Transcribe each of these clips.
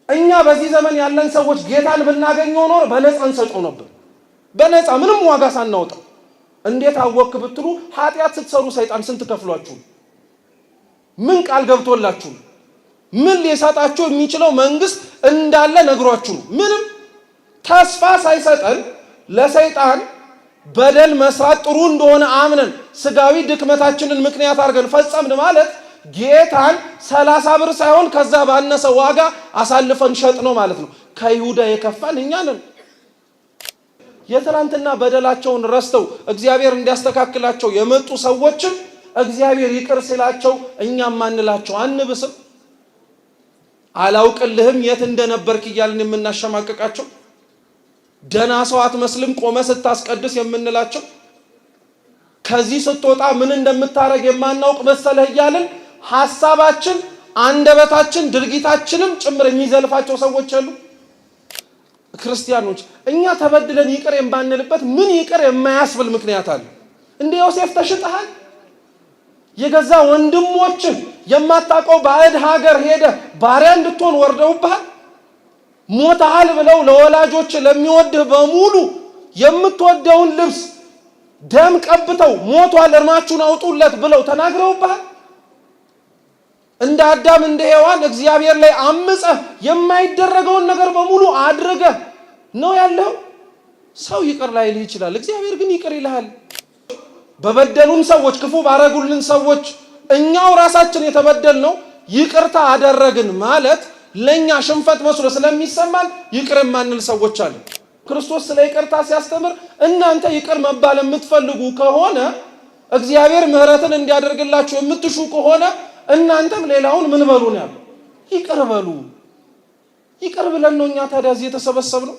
እኛ በዚህ ዘመን ያለን ሰዎች ጌታን ብናገኘው ኖር በነፃ እንሰጠው ነበር። በነፃ ምንም ዋጋ ሳናወጣ። እንዴት አወክ ብትሉ ኃጢአት ስትሰሩ ሰይጣን ስንት ከፍሏችሁ? ምን ቃል ገብቶላችሁ? ምን ሊሰጣችሁ የሚችለው መንግስት እንዳለ ነግሯችሁ? ምንም ተስፋ ሳይሰጠን ለሰይጣን በደል መስራት ጥሩ እንደሆነ አምነን ስጋዊ ድክመታችንን ምክንያት አድርገን ፈጸምን ማለት ጌታን 30 ብር ሳይሆን ከዛ ባነሰ ዋጋ አሳልፈን ሸጥ ነው ማለት ነው። ከይሁዳ የከፋን እኛ ነን። የትናንትና በደላቸውን ረስተው እግዚአብሔር እንዲያስተካክላቸው የመጡ ሰዎችን እግዚአብሔር ይቅር ሲላቸው እኛም ማንላቸው አንብስም? አላውቅልህም የት እንደነበርክ እያልን የምናሸማቀቃቸው፣ ደና ሰው አትመስልም ቆመ ስታስቀድስ የምንላቸው፣ ከዚህ ስትወጣ ምን እንደምታረግ የማናውቅ መሰለህ እያልን ሐሳባችን አንደበታችን ድርጊታችንም ጭምር የሚዘልፋቸው ሰዎች አሉ። ክርስቲያኖች እኛ ተበድለን ይቅር የማንልበት ምን ይቅር የማያስብል ምክንያት አለ? እንደ ዮሴፍ ተሽጠሃል። የገዛ ወንድሞችን የማታውቀው ባዕድ ሀገር ሄደ ባሪያ እንድትሆን ወርደውብሃል። ሞተሃል ብለው ለወላጆች ለሚወድህ በሙሉ የምትወደውን ልብስ ደም ቀብተው ሞቷል እርማችሁን አውጡለት ብለው ተናግረውብሃል። እንደ አዳም እንደ ሔዋን እግዚአብሔር ላይ አምፀህ የማይደረገውን ነገር በሙሉ አድርገህ ነው ያለው። ሰው ይቅር ላይልህ ይችላል፣ እግዚአብሔር ግን ይቅር ይልሃል። በበደሉን ሰዎች ክፉ ባረጉልን ሰዎች እኛው ራሳችን የተበደልነው ይቅርታ አደረግን ማለት ለኛ ሽንፈት መስሎ ስለሚሰማን ይቅር ማንል ሰዎች አሉ። ክርስቶስ ስለ ይቅርታ ሲያስተምር እናንተ ይቅር መባል የምትፈልጉ ከሆነ እግዚአብሔር ምህረትን እንዲያደርግላችሁ የምትሹ ከሆነ እናንተም ሌላውን ምን በሉ ነው ያለው? ይቅር በሉ። ይቅር ብለን ነው እኛ ታዲያ እዚህ የተሰበሰብነው።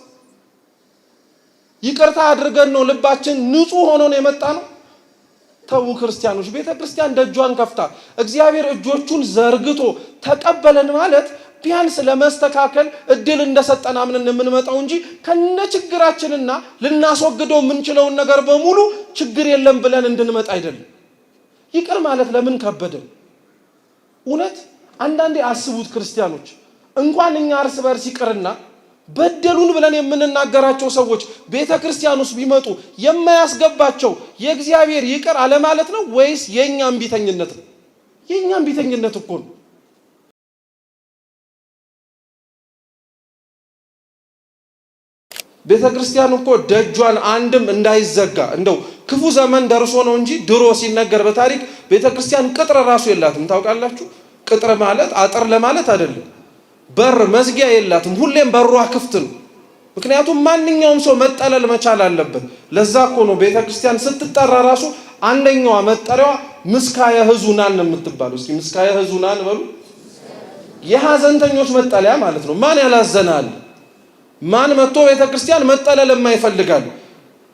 ይቅርታ አድርገን ነው ልባችን ንጹህ ሆኖ ነው የመጣ ነው። ተው ክርስቲያኖች፣ ቤተክርስቲያን ደጇን ከፍታ እግዚአብሔር እጆቹን ዘርግቶ ተቀበለን ማለት ቢያንስ ለመስተካከል እድል እንደሰጠን አምነን የምንመጣው እንጂ ከነችግራችንና ልናስወግደው የምንችለውን ነገር በሙሉ ችግር የለም ብለን እንድንመጣ አይደለም። ይቅር ማለት ለምን ከበደን? እውነት አንዳንዴ አስቡት ክርስቲያኖች፣ እንኳን እኛ እርስ በርስ ይቅርና በደሉን ብለን የምንናገራቸው ሰዎች ቤተክርስቲያን ውስጥ ቢመጡ የማያስገባቸው የእግዚአብሔር ይቅር አለ ማለት ነው ወይስ የኛም ቢተኝነት ነው? የኛም ቢተኝነት እኮ ነው። ቤተክርስቲያን እኮ ደጇን አንድም እንዳይዘጋ እንደው ክፉ ዘመን ደርሶ ነው እንጂ ድሮ ሲነገር በታሪክ ቤተክርስቲያን ቅጥር ራሱ የላትም። ታውቃላችሁ? ቅጥር ማለት አጥር ለማለት አይደለም። በር መዝጊያ የላትም። ሁሌም በሯ ክፍት ነው። ምክንያቱም ማንኛውም ሰው መጠለል መቻል አለበት። ለዛ እኮ ነው ቤተክርስቲያን ስትጠራ ራሱ አንደኛዋ መጠሪያዋ ምስካየ ሕዙናን ነው የምትባለው። እስኪ ምስካየ ሕዙናን በሉ። የሐዘንተኞች መጠለያ ማለት ነው። ማን ያላዘናል? ማን መጥቶ ቤተክርስቲያን መጠለል የማይፈልጋል?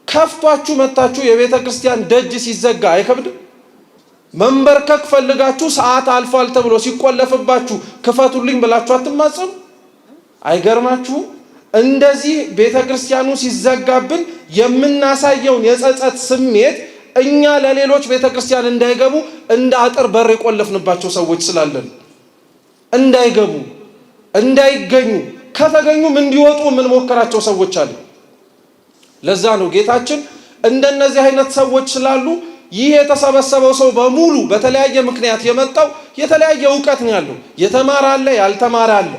ከፍቷችሁ መጣችሁ የቤተክርስቲያን ደጅ ሲዘጋ አይከብድም? መንበርከክ ፈልጋችሁ ሰዓት አልፏል ተብሎ ሲቆለፍባችሁ ክፈቱልኝ ብላችሁ አትማጸኑ? አይገርማችሁም? እንደዚህ ቤተክርስቲያኑ ሲዘጋብን የምናሳየውን የጸጸት ስሜት እኛ ለሌሎች ቤተክርስቲያን እንዳይገቡ እንደ አጥር በር የቆለፍንባቸው ሰዎች ስላለን እንዳይገቡ እንዳይገኙ ከተገኙም እንዲወጡ የምንሞክራቸው ሰዎች አሉ። ለዛ ነው ጌታችን እንደነዚህ አይነት ሰዎች ስላሉ ይህ የተሰበሰበው ሰው በሙሉ በተለያየ ምክንያት የመጣው የተለያየ ዕውቀት ነው ያለው። የተማረ አለ፣ ያልተማረ አለ።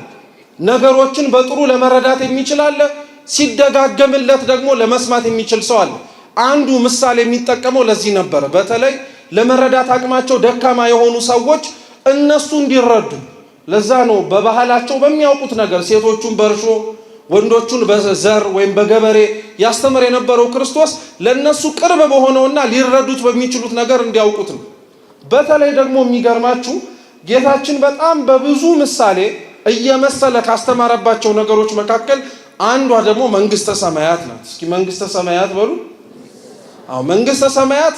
ነገሮችን በጥሩ ለመረዳት የሚችል አለ፣ ሲደጋገምለት ደግሞ ለመስማት የሚችል ሰው አለ። አንዱ ምሳሌ የሚጠቀመው ለዚህ ነበር። በተለይ ለመረዳት አቅማቸው ደካማ የሆኑ ሰዎች እነሱ እንዲረዱ ለዛ ነው በባህላቸው በሚያውቁት ነገር ሴቶቹን በእርሾ ወንዶቹን በዘር ወይም በገበሬ ያስተምር የነበረው ክርስቶስ ለነሱ ቅርብ በሆነውና ሊረዱት በሚችሉት ነገር እንዲያውቁት ነው። በተለይ ደግሞ የሚገርማችሁ ጌታችን በጣም በብዙ ምሳሌ እየመሰለ ካስተማረባቸው ነገሮች መካከል አንዷ ደግሞ መንግስተ ሰማያት ናት። እስኪ መንግስተ ሰማያት በሉ። አዎ መንግስተ ሰማያት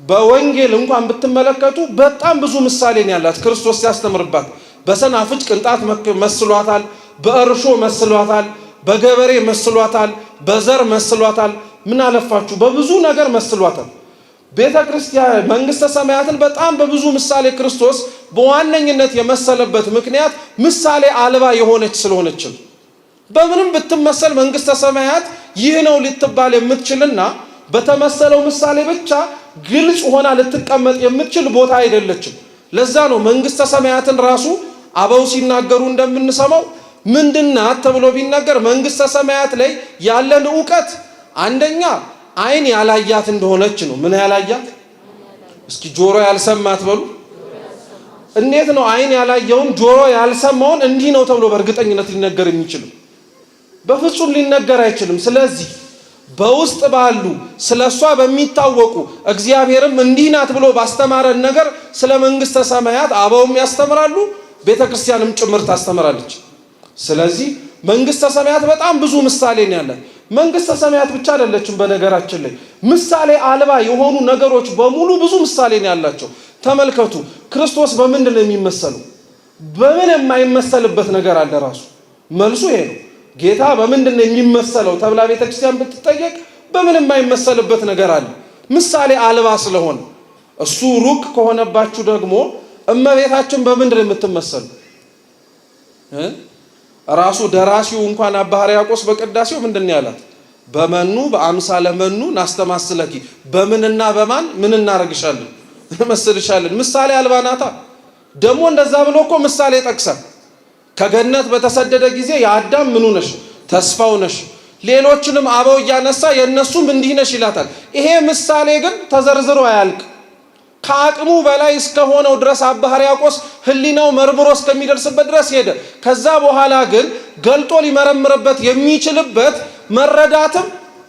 በወንጌል እንኳን ብትመለከቱ በጣም ብዙ ምሳሌ ነው ያላት ክርስቶስ ሲያስተምርባት። በሰናፍጭ ቅንጣት መስሏታል፣ በእርሾ መስሏታል፣ በገበሬ መስሏታል፣ በዘር መስሏታል። ምን አለፋችሁ በብዙ ነገር መስሏታል። ቤተክርስቲያን መንግስተ ሰማያትን በጣም በብዙ ምሳሌ ክርስቶስ በዋነኝነት የመሰለበት ምክንያት ምሳሌ አልባ የሆነች ስለሆነች ነው። በምንም ብትመሰል መንግስተ ሰማያት ይህ ነው ልትባል የምትችልና በተመሰለው ምሳሌ ብቻ ግልጽ ሆና ልትቀመጥ የምትችል ቦታ አይደለችም። ለዛ ነው መንግስተ ሰማያትን ራሱ አበው ሲናገሩ እንደምንሰማው ምንድናት ተብሎ ቢናገር መንግስተ ሰማያት ላይ ያለን ዕውቀት አንደኛ አይን ያላያት እንደሆነች ነው። ምን ያላያት? እስኪ ጆሮ ያልሰማት በሉ። እንዴት ነው አይን ያላየውን ጆሮ ያልሰማውን እንዲህ ነው ተብሎ በእርግጠኝነት ሊነገር የሚችለው? በፍጹም ሊነገር አይችልም። ስለዚህ በውስጥ ባሉ ስለሷ በሚታወቁ እግዚአብሔርም እንዲህ ናት ብሎ ባስተማረን ነገር ስለ መንግስተ ሰማያት አበውም ያስተምራሉ፣ ቤተክርስቲያንም ጭምር ታስተምራለች። ስለዚህ መንግስተ ሰማያት በጣም ብዙ ምሳሌ ነው ያላት። መንግስተ ሰማያት ብቻ አይደለችም። በነገራችን ላይ ምሳሌ አልባ የሆኑ ነገሮች በሙሉ ብዙ ምሳሌ ነው ያላቸው። ተመልከቱ፣ ክርስቶስ በምንድን ነው የሚመሰለው? በምን የማይመሰልበት ነገር አለ? ራሱ መልሱ ይሄ ነው። ጌታ በምንድን ነው የሚመሰለው ተብላ ቤተክርስቲያን ብትጠየቅ በምን የማይመሰልበት ነገር አለ? ምሳሌ አልባ ስለሆነ። እሱ ሩቅ ከሆነባችሁ ደግሞ እመቤታችን በምንድን ነው የምትመሰለው? ራሱ ደራሲው እንኳን አባ ሕርያቆስ በቅዳሴው ምንድን ያላት? በመኑ በአምሳለ መኑ ናስተማስለኪ፣ በምንና በማን ምን እናረግሻለን መስልሻለን። ምሳሌ አልባ ናታ። ደግሞ እንደዛ ብሎ እኮ ምሳሌ ጠቅሰን ከገነት በተሰደደ ጊዜ የአዳም ምኑ ነሽ? ተስፋው ነሽ። ሌሎችንም አበው እያነሳ የእነሱም እንዲህ ነሽ ይላታል። ይሄ ምሳሌ ግን ተዘርዝሮ አያልቅ። ከአቅሙ በላይ እስከሆነው ድረስ አባ ሕርያቆስ ህሊናው መርምሮ እስከሚደርስበት ድረስ ሄደ። ከዛ በኋላ ግን ገልጦ ሊመረምርበት የሚችልበት መረዳትም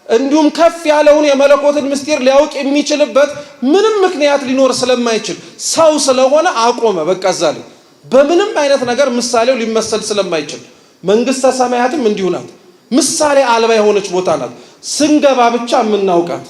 እንዲሁም ከፍ ያለውን የመለኮትን ምስጢር ሊያውቅ የሚችልበት ምንም ምክንያት ሊኖር ስለማይችል ሰው ስለሆነ አቆመ። በቃ እዛ ላይ በምንም አይነት ነገር ምሳሌው ሊመሰል ስለማይችል መንግስተ ሰማያትም እንዲሁ ናት። ምሳሌ አልባ የሆነች ቦታ ናት። ስንገባ ብቻ የምናውቃት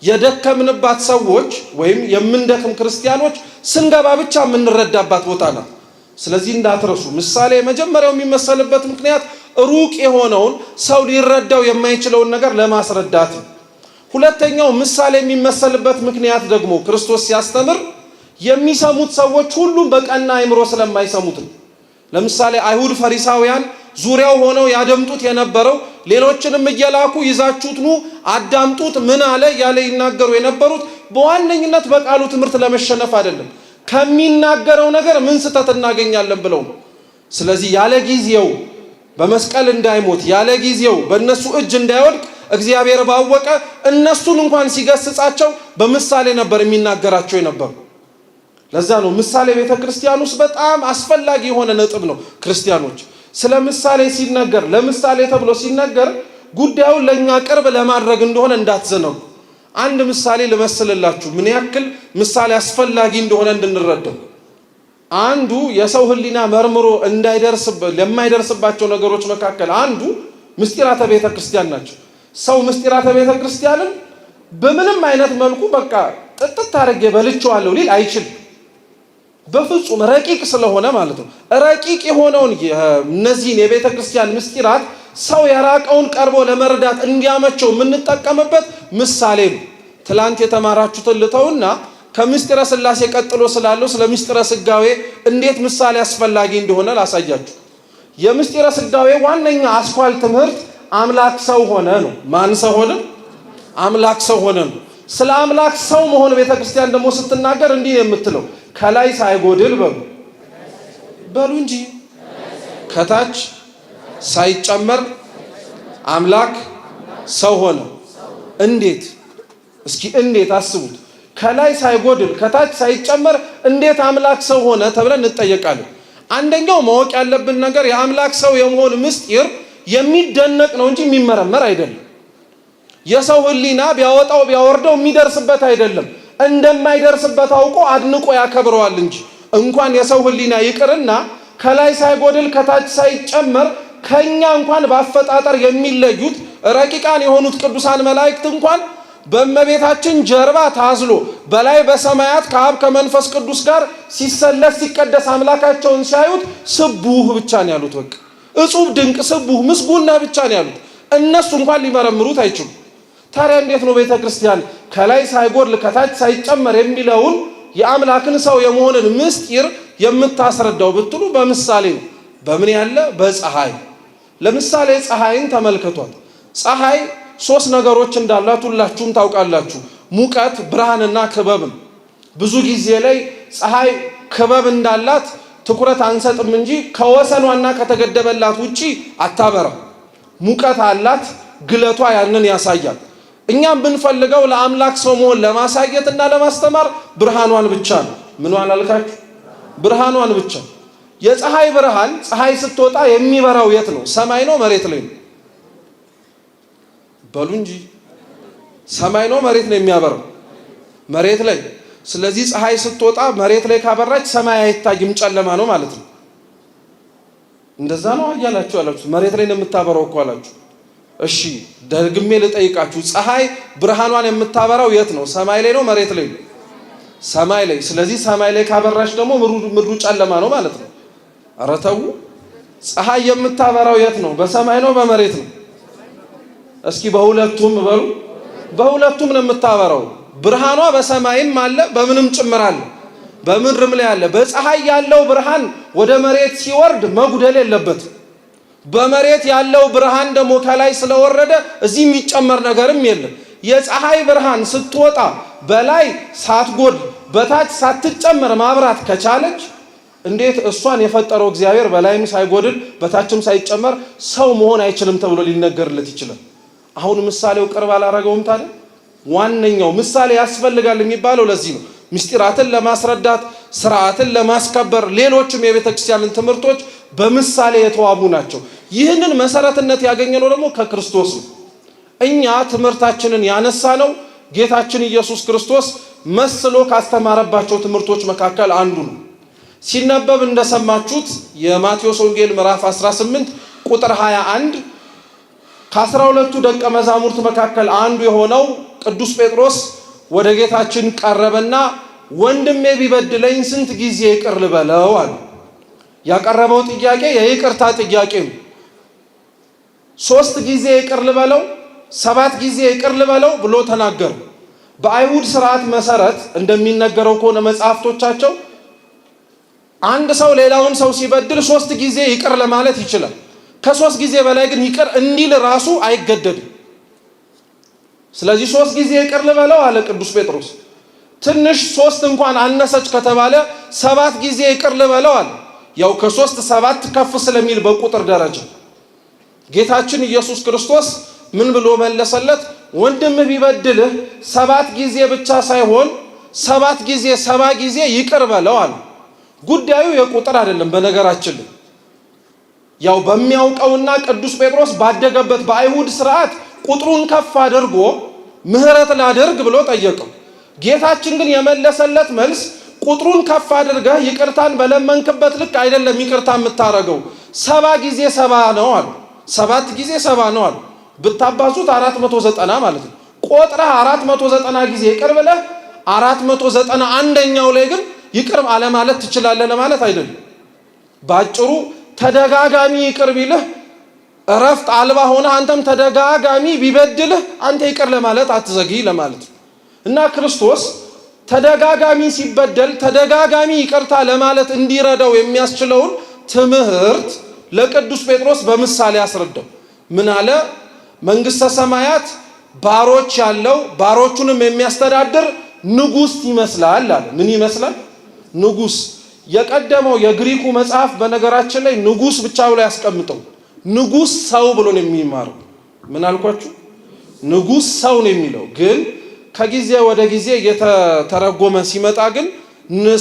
የደከምንባት ሰዎች ወይም የምንደክም ክርስቲያኖች ስንገባ ብቻ የምንረዳባት ቦታ ናት። ስለዚህ እንዳትረሱ፣ ምሳሌ መጀመሪያው የሚመሰልበት ምክንያት ሩቅ የሆነውን ሰው ሊረዳው የማይችለውን ነገር ለማስረዳት ነው። ሁለተኛው ምሳሌ የሚመሰልበት ምክንያት ደግሞ ክርስቶስ ሲያስተምር የሚሰሙት ሰዎች ሁሉም በቀና አእምሮ ስለማይሰሙት ነው። ለምሳሌ አይሁድ ፈሪሳውያን ዙሪያው ሆነው ያደምጡት የነበረው ሌሎችንም እየላኩ ይዛችሁት ኑ አዳምጡት ምን አለ ያለ ይናገሩ የነበሩት በዋነኝነት በቃሉ ትምህርት ለመሸነፍ አይደለም፣ ከሚናገረው ነገር ምን ስተት እናገኛለን ብለው። ስለዚህ ያለ ጊዜው በመስቀል እንዳይሞት ያለ ጊዜው በእነሱ እጅ እንዳይወድቅ እግዚአብሔር ባወቀ እነሱን እንኳን ሲገስጻቸው በምሳሌ ነበር የሚናገራቸው የነበሩ። ለዛ ነው ምሳሌ ቤተክርስቲያን ውስጥ በጣም አስፈላጊ የሆነ ነጥብ ነው። ክርስቲያኖች ስለ ምሳሌ ሲነገር ለምሳሌ ተብሎ ሲነገር ጉዳዩን ለኛ ቅርብ ለማድረግ እንደሆነ እንዳትዘነጉ። አንድ ምሳሌ ልመስልላችሁ ምን ያክል ምሳሌ አስፈላጊ እንደሆነ እንድንረዳው። አንዱ የሰው ህሊና መርምሮ ለማይደርስባቸው ነገሮች መካከል አንዱ ምስጢራተ ቤተክርስቲያን ናቸው። ሰው ምስጢራተ ቤተክርስቲያንን በምንም አይነት መልኩ በቃ ጥጥት አድርጌ በልቼዋለሁ ሊል አይችልም። በፍጹም ረቂቅ ስለሆነ ማለት ነው። ረቂቅ የሆነውን እነዚህን የቤተ ክርስቲያን ምስጢራት ሰው የራቀውን ቀርቦ ለመረዳት እንዲያመቸው የምንጠቀምበት ምሳሌ ነው። ትላንት የተማራችሁትን ልተውና ከምስጢረ ሥላሴ ቀጥሎ ስላለው ስለ ምስጢረ ሥጋዌ እንዴት ምሳሌ አስፈላጊ እንደሆነ ላሳያችሁ። የምስጢረ ሥጋዌ ዋነኛ አስኳል ትምህርት አምላክ ሰው ሆነ ነው። ማን ሰው ሆነ? አምላክ ሰው ሆነ ነው። ስለ አምላክ ሰው መሆን ቤተ ክርስቲያን ደግሞ ስትናገር እንዲህ የምትለው ከላይ ሳይጎድል በሉ እንጂ ከታች ሳይጨመር አምላክ ሰው ሆነ። እንዴት? እስኪ እንዴት አስቡት። ከላይ ሳይጎድል ከታች ሳይጨመር እንዴት አምላክ ሰው ሆነ ተብለን እንጠየቃለን። አንደኛው ማወቅ ያለብን ነገር የአምላክ ሰው የመሆን ምስጢር የሚደነቅ ነው እንጂ የሚመረመር አይደለም። የሰው ህሊና ቢያወጣው ቢያወርደው የሚደርስበት አይደለም። እንደማይደርስበት አውቆ አድንቆ ያከብረዋል እንጂ እንኳን የሰው ህሊና ይቅርና ከላይ ሳይጎድል ከታች ሳይጨመር ከኛ እንኳን በአፈጣጠር የሚለዩት ረቂቃን የሆኑት ቅዱሳን መላእክት እንኳን በእመቤታችን ጀርባ ታዝሎ በላይ በሰማያት ከአብ ከመንፈስ ቅዱስ ጋር ሲሰለስ ሲቀደስ አምላካቸውን ሲያዩት ስቡህ ብቻ ነው ያሉት። በቃ እጹብ ድንቅ ስቡህ ምስጉና ብቻ ነው ያሉት። እነሱ እንኳን ሊመረምሩት አይችሉም። ታዲያ እንዴት ነው ቤተክርስቲያን ከላይ ሳይጎድል ከታች ሳይጨመር የሚለውን የአምላክን ሰው የመሆንን ምስጢር የምታስረዳው ብትሉ በምሳሌ ነው። በምን ያለ? በፀሐይ። ለምሳሌ ፀሐይን ተመልከቷት። ፀሐይ 3 ነገሮች እንዳላት ሁላችሁም ታውቃላችሁ። ሙቀት፣ ብርሃንና ክበብ። ብዙ ጊዜ ላይ ፀሐይ ክበብ እንዳላት ትኩረት አንሰጥም እንጂ ከወሰኗና ከተገደበላት ውጪ አታበራም። ሙቀት አላት፣ ግለቷ ያንን ያሳያል። እኛም ብንፈልገው ለአምላክ ሰው መሆን ለማሳየትና ለማስተማር ብርሃኗን ብቻ ነው። ምንዋን አልካችሁ? ብርሃኗን ብቻ። የፀሐይ ብርሃን ፀሐይ ስትወጣ የሚበራው የት ነው? ሰማይ ነው መሬት ላይ ነው? በሉ እንጂ ሰማይ ነው መሬት ነው የሚያበራው? መሬት ላይ። ስለዚህ ፀሐይ ስትወጣ መሬት ላይ ካበራች ሰማይ አይታይም፣ ጨለማ ነው ማለት ነው። እንደዛ ነው ያላችሁ መሬት ላይ ነው የምታበራው እኮ አላችሁ። እሺ ደግሜ ልጠይቃችሁ፣ ፀሐይ ብርሃኗን የምታበራው የት ነው? ሰማይ ላይ ነው መሬት ላይ ነው? ሰማይ ላይ። ስለዚህ ሰማይ ላይ ካበራች ደግሞ ምድሩ ጨለማ ነው ማለት ነው። ኧረ ተው። ፀሐይ የምታበራው የት ነው? በሰማይ ነው በመሬት ነው? እስኪ በሁለቱም በሉ። በሁለቱም ነው የምታበራው። ብርሃኗ በሰማይም አለ በምንም ጭምር አለ፣ በምድርም ላይ አለ። በፀሐይ ያለው ብርሃን ወደ መሬት ሲወርድ መጉደል የለበትም። በመሬት ያለው ብርሃን ደግሞ ከላይ ስለወረደ እዚህ የሚጨመር ነገርም የለም። የፀሐይ ብርሃን ስትወጣ በላይ ሳትጎድል በታች ሳትጨመር ማብራት ከቻለች እንዴት እሷን የፈጠረው እግዚአብሔር በላይም ሳይጎድል በታችም ሳይጨመር ሰው መሆን አይችልም ተብሎ ሊነገርለት ይችላል? አሁን ምሳሌው ቅርብ አላረገውም? ታዲያ ዋነኛው ምሳሌ ያስፈልጋል የሚባለው ለዚህ ነው። ምስጢራትን ለማስረዳት፣ ስርዓትን ለማስከበር፣ ሌሎችም የቤተ ክርስቲያንን ትምህርቶች በምሳሌ የተዋቡ ናቸው። ይህንን መሰረትነት ያገኘነው ደግሞ ከክርስቶስ ነው። እኛ ትምህርታችንን ያነሳ ነው ጌታችን ኢየሱስ ክርስቶስ መስሎ ካስተማረባቸው ትምህርቶች መካከል አንዱ ነው። ሲነበብ እንደሰማችሁት የማቴዎስ ወንጌል ምዕራፍ 18 ቁጥር 21 ከ12ቱ ደቀ መዛሙርት መካከል አንዱ የሆነው ቅዱስ ጴጥሮስ ወደ ጌታችን ቀረበና ወንድሜ ቢበድለኝ ስንት ጊዜ ይቅር ልበለው አለ። ያቀረበው ጥያቄ የይቅርታ ጥያቄ ነው። 3 ጊዜ ይቅር ልበለው፣ 7 ጊዜ ይቅር ልበለው ብሎ ተናገሩ። በአይሁድ ስርዓት መሰረት እንደሚነገረው ከሆነ መጽሐፍቶቻቸው አንድ ሰው ሌላውን ሰው ሲበድል 3 ጊዜ ይቅር ለማለት ይችላል። ከ3 ጊዜ በላይ ግን ይቅር እንዲል ራሱ አይገደድም። ስለዚህ 3 ጊዜ ይቅር ልበለው አለ ቅዱስ ጴጥሮስ። ትንሽ 3 እንኳን አነሰች ከተባለ 7 ጊዜ ይቅር ልበለው አለ። ያው ከ3 7 ከፍ ስለሚል በቁጥር ደረጃ ጌታችን ኢየሱስ ክርስቶስ ምን ብሎ መለሰለት? ወንድም ቢበድልህ 7 ጊዜ ብቻ ሳይሆን 7 ጊዜ 70 ጊዜ ይቅር በለው አለ። ጉዳዩ የቁጥር አይደለም። በነገራችን ላይ ያው በሚያውቀውና ቅዱስ ጴጥሮስ ባደገበት በአይሁድ ስርዓት ቁጥሩን ከፍ አድርጎ ምህረት ላድርግ ብሎ ጠየቀው። ጌታችን ግን የመለሰለት መልስ ቁጥሩን ከፍ አድርገህ ይቅርታን በለመንክበት ልክ አይደለም ይቅርታ የምታረገው፣ 70 ጊዜ 70 ነው አለ። 7 ጊዜ 70 ነው አለ። ብታባዙት 490 ማለት ነው። ቆጥረህ 490 ጊዜ ይቅር ብለህ 491ኛው ላይ ግን ይቅር አለ ማለት ትችላለህ ለማለት አይደለም። ባጭሩ ተደጋጋሚ ይቅር ቢልህ እረፍት አልባ ሆነ አንተም ተደጋጋሚ ቢበድልህ አንተ ይቅር ለማለት አትዘግይ ለማለት ነው። እና ክርስቶስ ተደጋጋሚ ሲበደል ተደጋጋሚ ይቅርታ ለማለት እንዲረዳው የሚያስችለውን ትምህርት ለቅዱስ ጴጥሮስ በምሳሌ አስረዳው። ምን አለ? መንግስተ ሰማያት ባሮች ያለው ባሮቹንም የሚያስተዳድር ንጉስ ይመስላል አለ። ምን ይመስላል? ንጉስ። የቀደመው የግሪኩ መጽሐፍ በነገራችን ላይ ንጉስ ብቻ ብሎ ያስቀምጠው። ንጉስ ሰው ብሎ ነው የሚማረው። ምን አልኳችሁ? ንጉስ ሰው ነው የሚለው ግን ከጊዜ ወደ ጊዜ እየተተረጎመ ሲመጣ ግን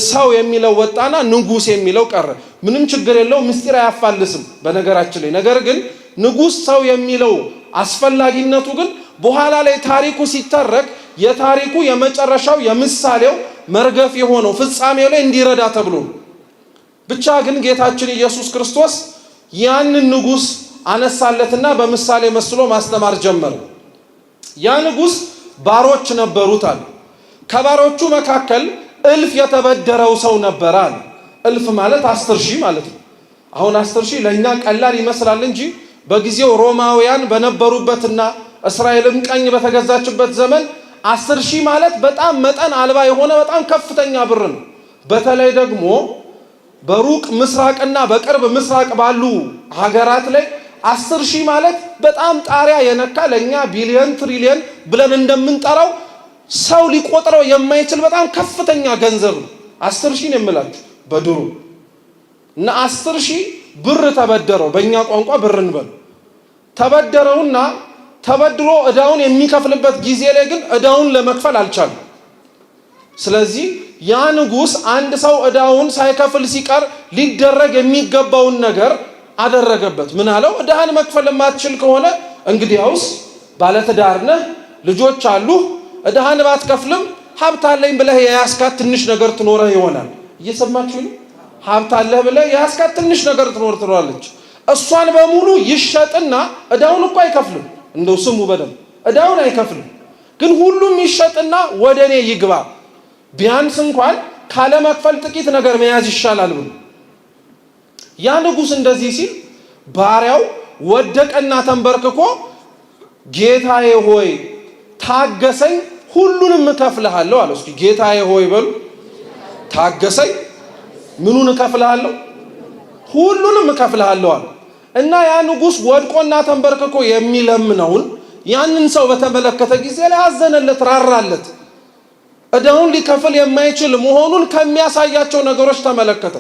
ሰው የሚለው ወጣና ንጉስ የሚለው ቀረ። ምንም ችግር የለው፣ ምስጢር አያፋልስም በነገራችን ላይ። ነገር ግን ንጉስ ሰው የሚለው አስፈላጊነቱ ግን በኋላ ላይ ታሪኩ ሲተረክ የታሪኩ የመጨረሻው የምሳሌው መርገፍ የሆነው ፍጻሜው ላይ እንዲረዳ ተብሎ ብቻ። ግን ጌታችን ኢየሱስ ክርስቶስ ያንን ንጉስ አነሳለትና በምሳሌ መስሎ ማስተማር ጀመረ። ያ ንጉስ ባሮች ነበሩት አለ። ከባሮቹ መካከል እልፍ የተበደረው ሰው ነበር አለ። እልፍ ማለት 10,000 ማለት ነው። አሁን 10,000 ለኛ ቀላል ይመስላል እንጂ በጊዜው ሮማውያን በነበሩበትና እስራኤልም ቀኝ በተገዛችበት ዘመን 10,000 ማለት በጣም መጠን አልባ የሆነ በጣም ከፍተኛ ብር ነው። በተለይ ደግሞ በሩቅ ምስራቅና በቅርብ ምስራቅ ባሉ ሀገራት ላይ 10,000 ማለት በጣም ጣሪያ የነካ ለኛ ቢሊዮን ትሪሊዮን ብለን እንደምንጠራው ሰው ሊቆጥረው የማይችል በጣም ከፍተኛ ገንዘብ ነው። 10,000 የምላችሁ በድሮ እና 10,000 ብር ተበደረው፣ በእኛ ቋንቋ ብር እንበል ተበደረውና ተበድሮ እዳውን የሚከፍልበት ጊዜ ላይ ግን እዳውን ለመክፈል አልቻለም። ስለዚህ ያ ንጉስ አንድ ሰው እዳውን ሳይከፍል ሲቀር ሊደረግ የሚገባውን ነገር አደረገበት። ምን አለው? እዳህን መክፈል የማትችል ከሆነ እንግዲያውስ ባለትዳር ነህ፣ ልጆች አሉ፣ እዳህን ባትከፍልም ሀብት አለኝ ብለህ የያዝካት ትንሽ ነገር ትኖርህ ይሆናል። እየሰማችሁ ነው? ሀብት አለህ ብለህ የያዝካት ትንሽ ነገር ትኖራለች። እሷን በሙሉ ይሸጥና እዳውን እኮ አይከፍልም። እንደው ስሙ በደንብ እዳውን አይከፍልም፣ ግን ሁሉም ይሸጥና ወደ እኔ ይግባ፣ ቢያንስ እንኳን ካለ መክፈል ጥቂት ነገር መያዝ ይሻላል ብሎ ያ ንጉስ እንደዚህ ሲል ባሪያው ወደቀና ተንበርክኮ ጌታዬ ሆይ ታገሰኝ፣ ሁሉንም እከፍልሃለሁ አለ። እስኪ ጌታዬ ሆይ በሉ። ታገሰኝ፣ ምኑን እከፍልሃለሁ? ሁሉንም እከፍልሃለሁ አለ። እና ያ ንጉስ ወድቆና ተንበርክኮ የሚለምነውን ያንን ሰው በተመለከተ ጊዜ ላይ አዘነለት፣ ራራለት። እዳውን ሊከፍል የማይችል መሆኑን ከሚያሳያቸው ነገሮች ተመለከተ።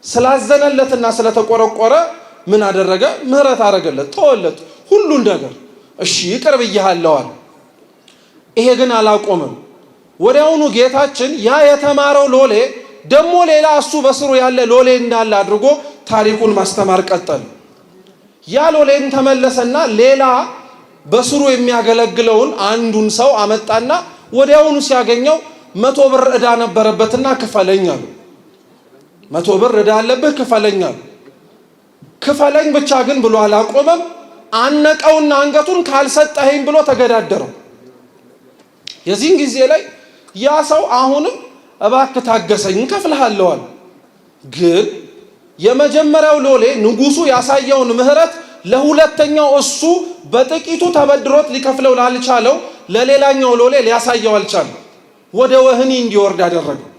ስላዘነለትና ስለተቆረቆረ ምን አደረገ? ምህረት አደረገለት፣ ተወለት ሁሉን ነገር። እሺ ይቅር ብዬሃለሁ አለ። ይሄ ግን አላቆመም። ወዲያውኑ ጌታችን ያ የተማረው ሎሌ ደግሞ ሌላ እሱ በስሩ ያለ ሎሌ እንዳለ አድርጎ ታሪኩን ማስተማር ቀጠለ። ያ ሎሌን ተመለሰና ሌላ በስሩ የሚያገለግለውን አንዱን ሰው አመጣና ወዲያውኑ ሲያገኘው 100 ብር ዕዳ ነበረበትና ክፈለኝ አለ። 100 ብር ዕዳ አለብህ ክፈለኝ አለ። ክፈለኝ ብቻ ግን ብሎ አላቆመም። አነቀውና አንገቱን ካልሰጠኸኝ ብሎ ተገዳደረው። የዚህን ጊዜ ላይ ያ ሰው አሁንም እባክህ ታገሰኝ እከፍልሃለሁ አለ። ግን የመጀመሪያው ሎሌ ንጉሱ ያሳየውን ምህረት ለሁለተኛው እሱ በጥቂቱ ተበድሮት ሊከፍለው ላልቻለው ለሌላኛው ሎሌ ሊያሳየው አልቻለም። ወደ ወህኒ እንዲወርድ አደረገው።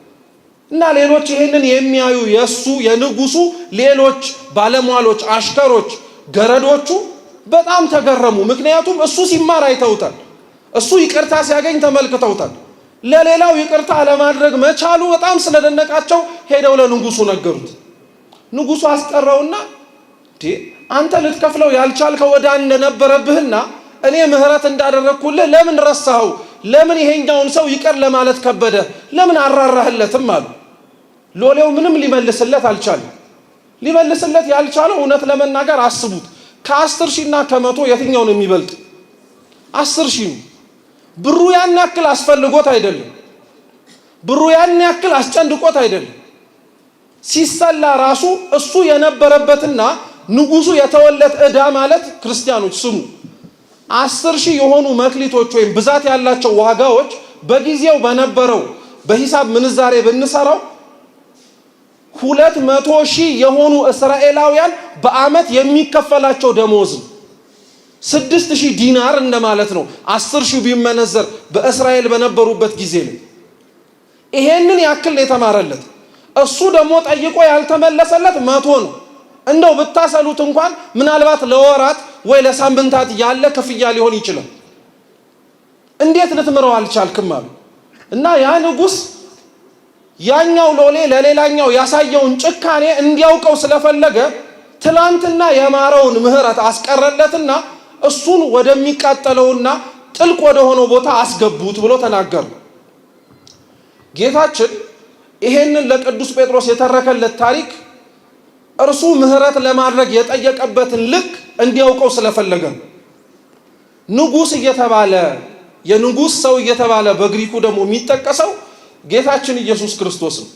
እና ሌሎች ይሄንን የሚያዩ የሱ የንጉሱ ሌሎች ባለሟሎች፣ አሽከሮች፣ ገረዶቹ በጣም ተገረሙ። ምክንያቱም እሱ ሲማር አይተውታል። እሱ ይቅርታ ሲያገኝ ተመልክተውታል። ለሌላው ይቅርታ ለማድረግ መቻሉ በጣም ስለደነቃቸው ሄደው ለንጉሱ ነገሩት። ንጉሱ አስጠራውና አንተ ልትከፍለው ያልቻልከው ዕዳ እንደነበረብህና እኔ ምህረት እንዳደረግኩልህ ለምን ረሳኸው? ለምን ይሄኛውን ሰው ይቅር ለማለት ከበደ? ለምን አራራህለትም አሉ። ሎሌው ምንም ሊመልስለት አልቻለም። ሊመልስለት ያልቻለው እውነት ለመናገር አስቡት፣ ከ10,000 እና ከ100 የትኛው ነው የሚበልጥ? 10,000 ነው። ብሩ ያን ያክል አስፈልጎት አይደለም። ብሩ ያን ያክል አስጨንቆት አይደለም። ሲሰላ ራሱ እሱ የነበረበትና ንጉሱ የተወለት ዕዳ ማለት ክርስቲያኖች ስሙ 10,000 የሆኑ መክሊቶች ወይም ብዛት ያላቸው ዋጋዎች በጊዜው በነበረው በሂሳብ ምንዛሬ ብንሰራው 200,000 የሆኑ እስራኤላውያን በአመት የሚከፈላቸው ደሞዝ 6,000 ዲናር እንደማለት ነው። 10,000 ቢመነዘር በእስራኤል በነበሩበት ጊዜ ነው። ይሄንን ያክል የተማረለት እሱ ደግሞ ጠይቆ ያልተመለሰለት 100 ነው። እንደው ብታሰሉት እንኳን ምናልባት ለወራት ወይ ለሳምንታት ያለ ክፍያ ሊሆን ይችላል። እንዴት ልትምረው አልቻልክም አሉ። እና ያ ንጉስ ያኛው ሎሌ ለሌላኛው ያሳየውን ጭካኔ እንዲያውቀው ስለፈለገ ትላንትና የማረውን ምህረት አስቀረለትና እሱን ወደሚቃጠለውና ጥልቅ ወደ ሆነው ቦታ አስገቡት ብሎ ተናገረ። ጌታችን ይሄንን ለቅዱስ ጴጥሮስ የተረከለት ታሪክ እርሱ ምህረት ለማድረግ የጠየቀበትን ልክ እንዲያውቀው ስለፈለገ ንጉስ እየተባለ የንጉስ ሰው እየተባለ በግሪኩ ደግሞ የሚጠቀሰው ጌታችን ኢየሱስ ክርስቶስ ነው።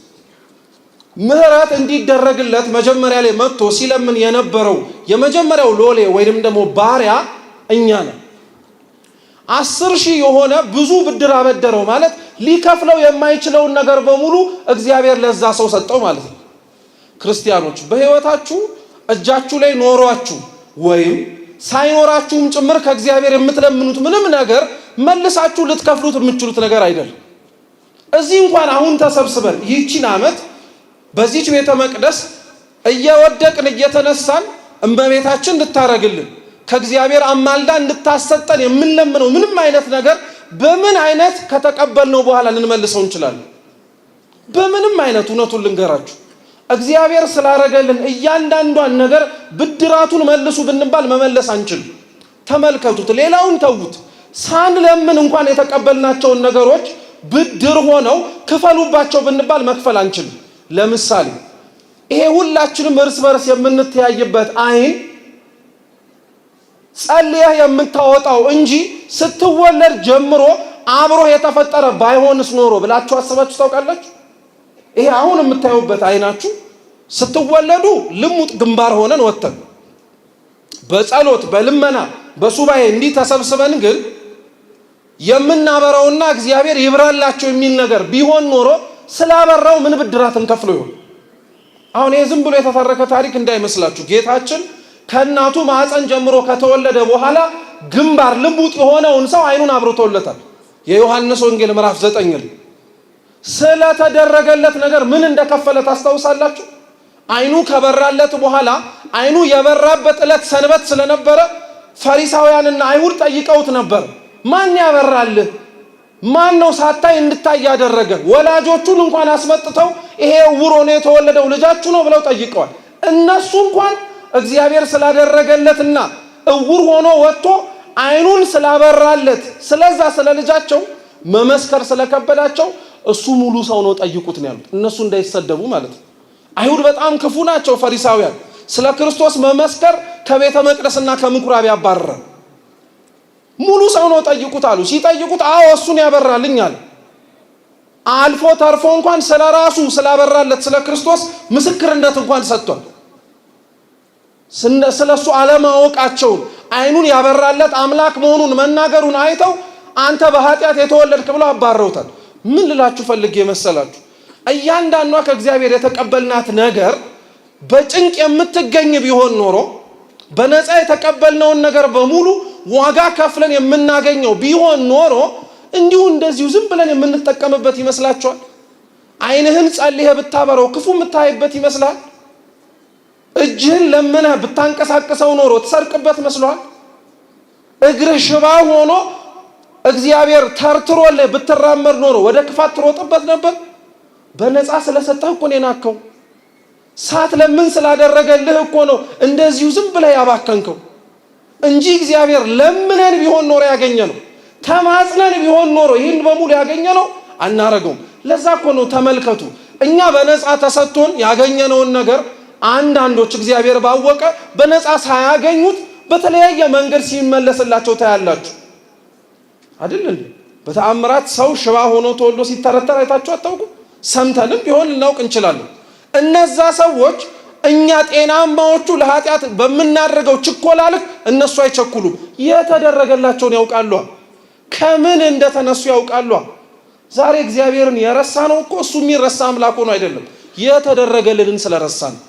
ምህረት እንዲደረግለት መጀመሪያ ላይ መጥቶ ሲለምን የነበረው የመጀመሪያው ሎሌ ወይንም ደግሞ ባሪያ እኛ ነን። 10,000 የሆነ ብዙ ብድር አበደረው ማለት ሊከፍለው የማይችለውን ነገር በሙሉ እግዚአብሔር ለዛ ሰው ሰጠው ማለት ነው። ክርስቲያኖች በህይወታችሁ እጃችሁ ላይ ኖሯችሁ ወይም ሳይኖራችሁም ጭምር ከእግዚአብሔር የምትለምኑት ምንም ነገር መልሳችሁ ልትከፍሉት የምትችሉት ነገር አይደለም። እዚህ እንኳን አሁን ተሰብስበን ይህችን ዓመት በዚህች ቤተ መቅደስ እየወደቅን እየተነሳን እመቤታችን እንድታረግልን ከእግዚአብሔር አማልዳ እንድታሰጠን የምንለምነው ምንም አይነት ነገር በምን አይነት ከተቀበልነው በኋላ ልንመልሰው እንችላለን? በምንም አይነት እውነቱን ልንገራችሁ እግዚአብሔር ስላረገልን እያንዳንዷን ነገር ብድራቱን መልሱ ብንባል መመለስ አንችልም። ተመልከቱት፣ ሌላውን ተውት። ሳንለምን እንኳን የተቀበልናቸውን ነገሮች ብድር ሆነው ክፈሉባቸው ብንባል መክፈል አንችልም። ለምሳሌ ይሄ ሁላችንም እርስ በርስ የምንተያይበት አይን ጸልየህ የምታወጣው እንጂ ስትወለድ ጀምሮ አብሮ የተፈጠረ ባይሆንስ ኖሮ ብላችሁ አስባችሁ ታውቃላችሁ? ይሄ አሁን የምታዩበት አይናችሁ ስትወለዱ ልሙጥ ግንባር ሆነን ወተን በጸሎት በልመና በሱባኤ እንዲህ ተሰብስበን ግን የምናበራውና እግዚአብሔር ይብራላችሁ የሚል ነገር ቢሆን ኖሮ ስላበራው ምን ብድራትን ከፍሎ ይሆን? አሁን ይሄ ዝም ብሎ የተተረከ ታሪክ እንዳይመስላችሁ። ጌታችን ከእናቱ ማዕፀን ጀምሮ ከተወለደ በኋላ ግንባር ልሙጥ የሆነውን ሰው አይኑን አብርቶለታል። የዮሐንስ ወንጌል ምዕራፍ 9 ስለተደረገለት ነገር ምን እንደከፈለ ታስታውሳላችሁ? አይኑ ከበራለት በኋላ አይኑ የበራበት ዕለት ሰንበት ስለነበረ ፈሪሳውያንና አይሁድ ጠይቀውት ነበር። ማን ያበራልህ? ማን ነው ሳታይ እንድታይ ያደረገ? ወላጆቹን እንኳን አስመጥተው ይሄ ዕውር ሆኖ የተወለደው ልጃችሁ ነው ብለው ጠይቀዋል። እነሱ እንኳን እግዚአብሔር ስላደረገለትና ዕውር ሆኖ ወጥቶ አይኑን ስላበራለት ስለዛ ስለ ልጃቸው መመስከር ስለከበዳቸው እሱ ሙሉ ሰው ነው ጠይቁት ነው ያሉት። እነሱ እንዳይሰደቡ ማለት ነው። አይሁድ በጣም ክፉ ናቸው። ፈሪሳውያን ስለ ክርስቶስ መመስከር ከቤተ መቅደስና ከምኩራብ ያባረረ ሙሉ ሰው ነው ጠይቁት አሉ። ሲጠይቁት አዎ እሱን ያበራልኝ አለ። አልፎ ተርፎ እንኳን ስለራሱ ስላበራለት ስለ ክርስቶስ ምስክርነት እንኳን ሰጥቷል። ስለሱ አለማወቃቸውን አይኑን ያበራለት አምላክ መሆኑን መናገሩን አይተው አንተ በኃጢአት የተወለድክ ብለው አባረውታል። ምን ልላችሁ ፈልጌ መሰላችሁ? እያንዳንዷ ከእግዚአብሔር የተቀበልናት ነገር በጭንቅ የምትገኝ ቢሆን ኖሮ በነፃ የተቀበልነውን ነገር በሙሉ ዋጋ ከፍለን የምናገኘው ቢሆን ኖሮ እንዲሁ እንደዚሁ ዝም ብለን የምንጠቀምበት ይመስላችኋል? አይንህን ጸልየህ ብታበረው ክፉ የምታይበት ይመስላል? እጅህን ለምነህ ብታንቀሳቅሰው ኖሮ ትሰርቅበት መስሏል? እግርህ ሽባ ሆኖ እግዚአብሔር ተርትሮልህ ብትራመድ ኖሮ ወደ ክፋት ትሮጥበት ነበር? በነፃ ስለሰጠህ እኮ ነው የናከው። ሳትለምን ስላደረገልህ እኮ ነው እንደዚሁ ዝም ብለህ ያባከንከው እንጂ እግዚአብሔር ለምነን ቢሆን ኖሮ ያገኘነው፣ ተማጽነን ቢሆን ኖሮ ይህን በሙሉ ያገኘነው አናረገውም። ለዛ እኮ ነው ተመልከቱ፣ እኛ በነፃ ተሰጥቶን ያገኘነውን ነገር አንዳንዶች እግዚአብሔር ባወቀ በነፃ ሳያገኙት በተለያየ መንገድ ሲመለስላቸው ታያላችሁ አይደል እንዴ? በተአምራት ሰው ሽባ ሆኖ ተወልዶ ሲተረተር አይታችሁ አታውቁ? ሰምተንም ቢሆን ልናውቅ እንችላለን። እነዛ ሰዎች እኛ ጤናማዎቹ ለኃጢአት በምናደርገው ችኮላ ልክ እነሱ አይቸኩሉም። የተደረገላቸውን ያውቃሉ፣ ከምን እንደተነሱ ያውቃሉ። ዛሬ እግዚአብሔርን የረሳ ነው እኮ እሱ የሚረሳ አምላክ ሆኖ አይደለም፣ የተደረገልንን ስለረሳ ነው።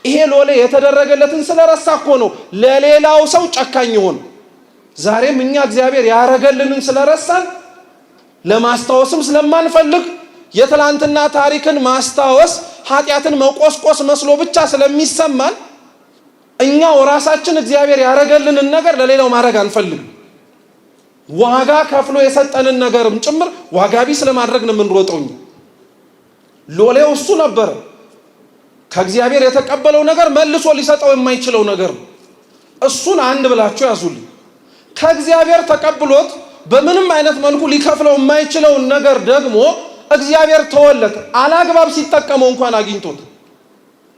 ይሄ ሎሌ የተደረገለትን ስለረሳ እኮ ነው ለሌላው ሰው ጨካኝ ሆነ። ዛሬም እኛ እግዚአብሔር ያረገልንን ስለረሳን ለማስታወስም ስለማንፈልግ የትላንትና ታሪክን ማስታወስ ኃጢአትን መቆስቆስ መስሎ ብቻ ስለሚሰማን እኛው ራሳችን እግዚአብሔር ያረገልንን ነገር ለሌላው ማድረግ አንፈልግም። ዋጋ ከፍሎ የሰጠንን ነገርም ጭምር ዋጋ ቢስ ለማድረግ ነው የምንሮጠው። ሎሌው እሱ ነበር። ከእግዚአብሔር የተቀበለው ነገር መልሶ ሊሰጠው የማይችለው ነገር እሱን አንድ ብላችሁ ያዙልኝ። ከእግዚአብሔር ተቀብሎት በምንም አይነት መልኩ ሊከፍለው የማይችለውን ነገር ደግሞ እግዚአብሔር ተወለት። አላግባብ ሲጠቀመው እንኳን አግኝቶት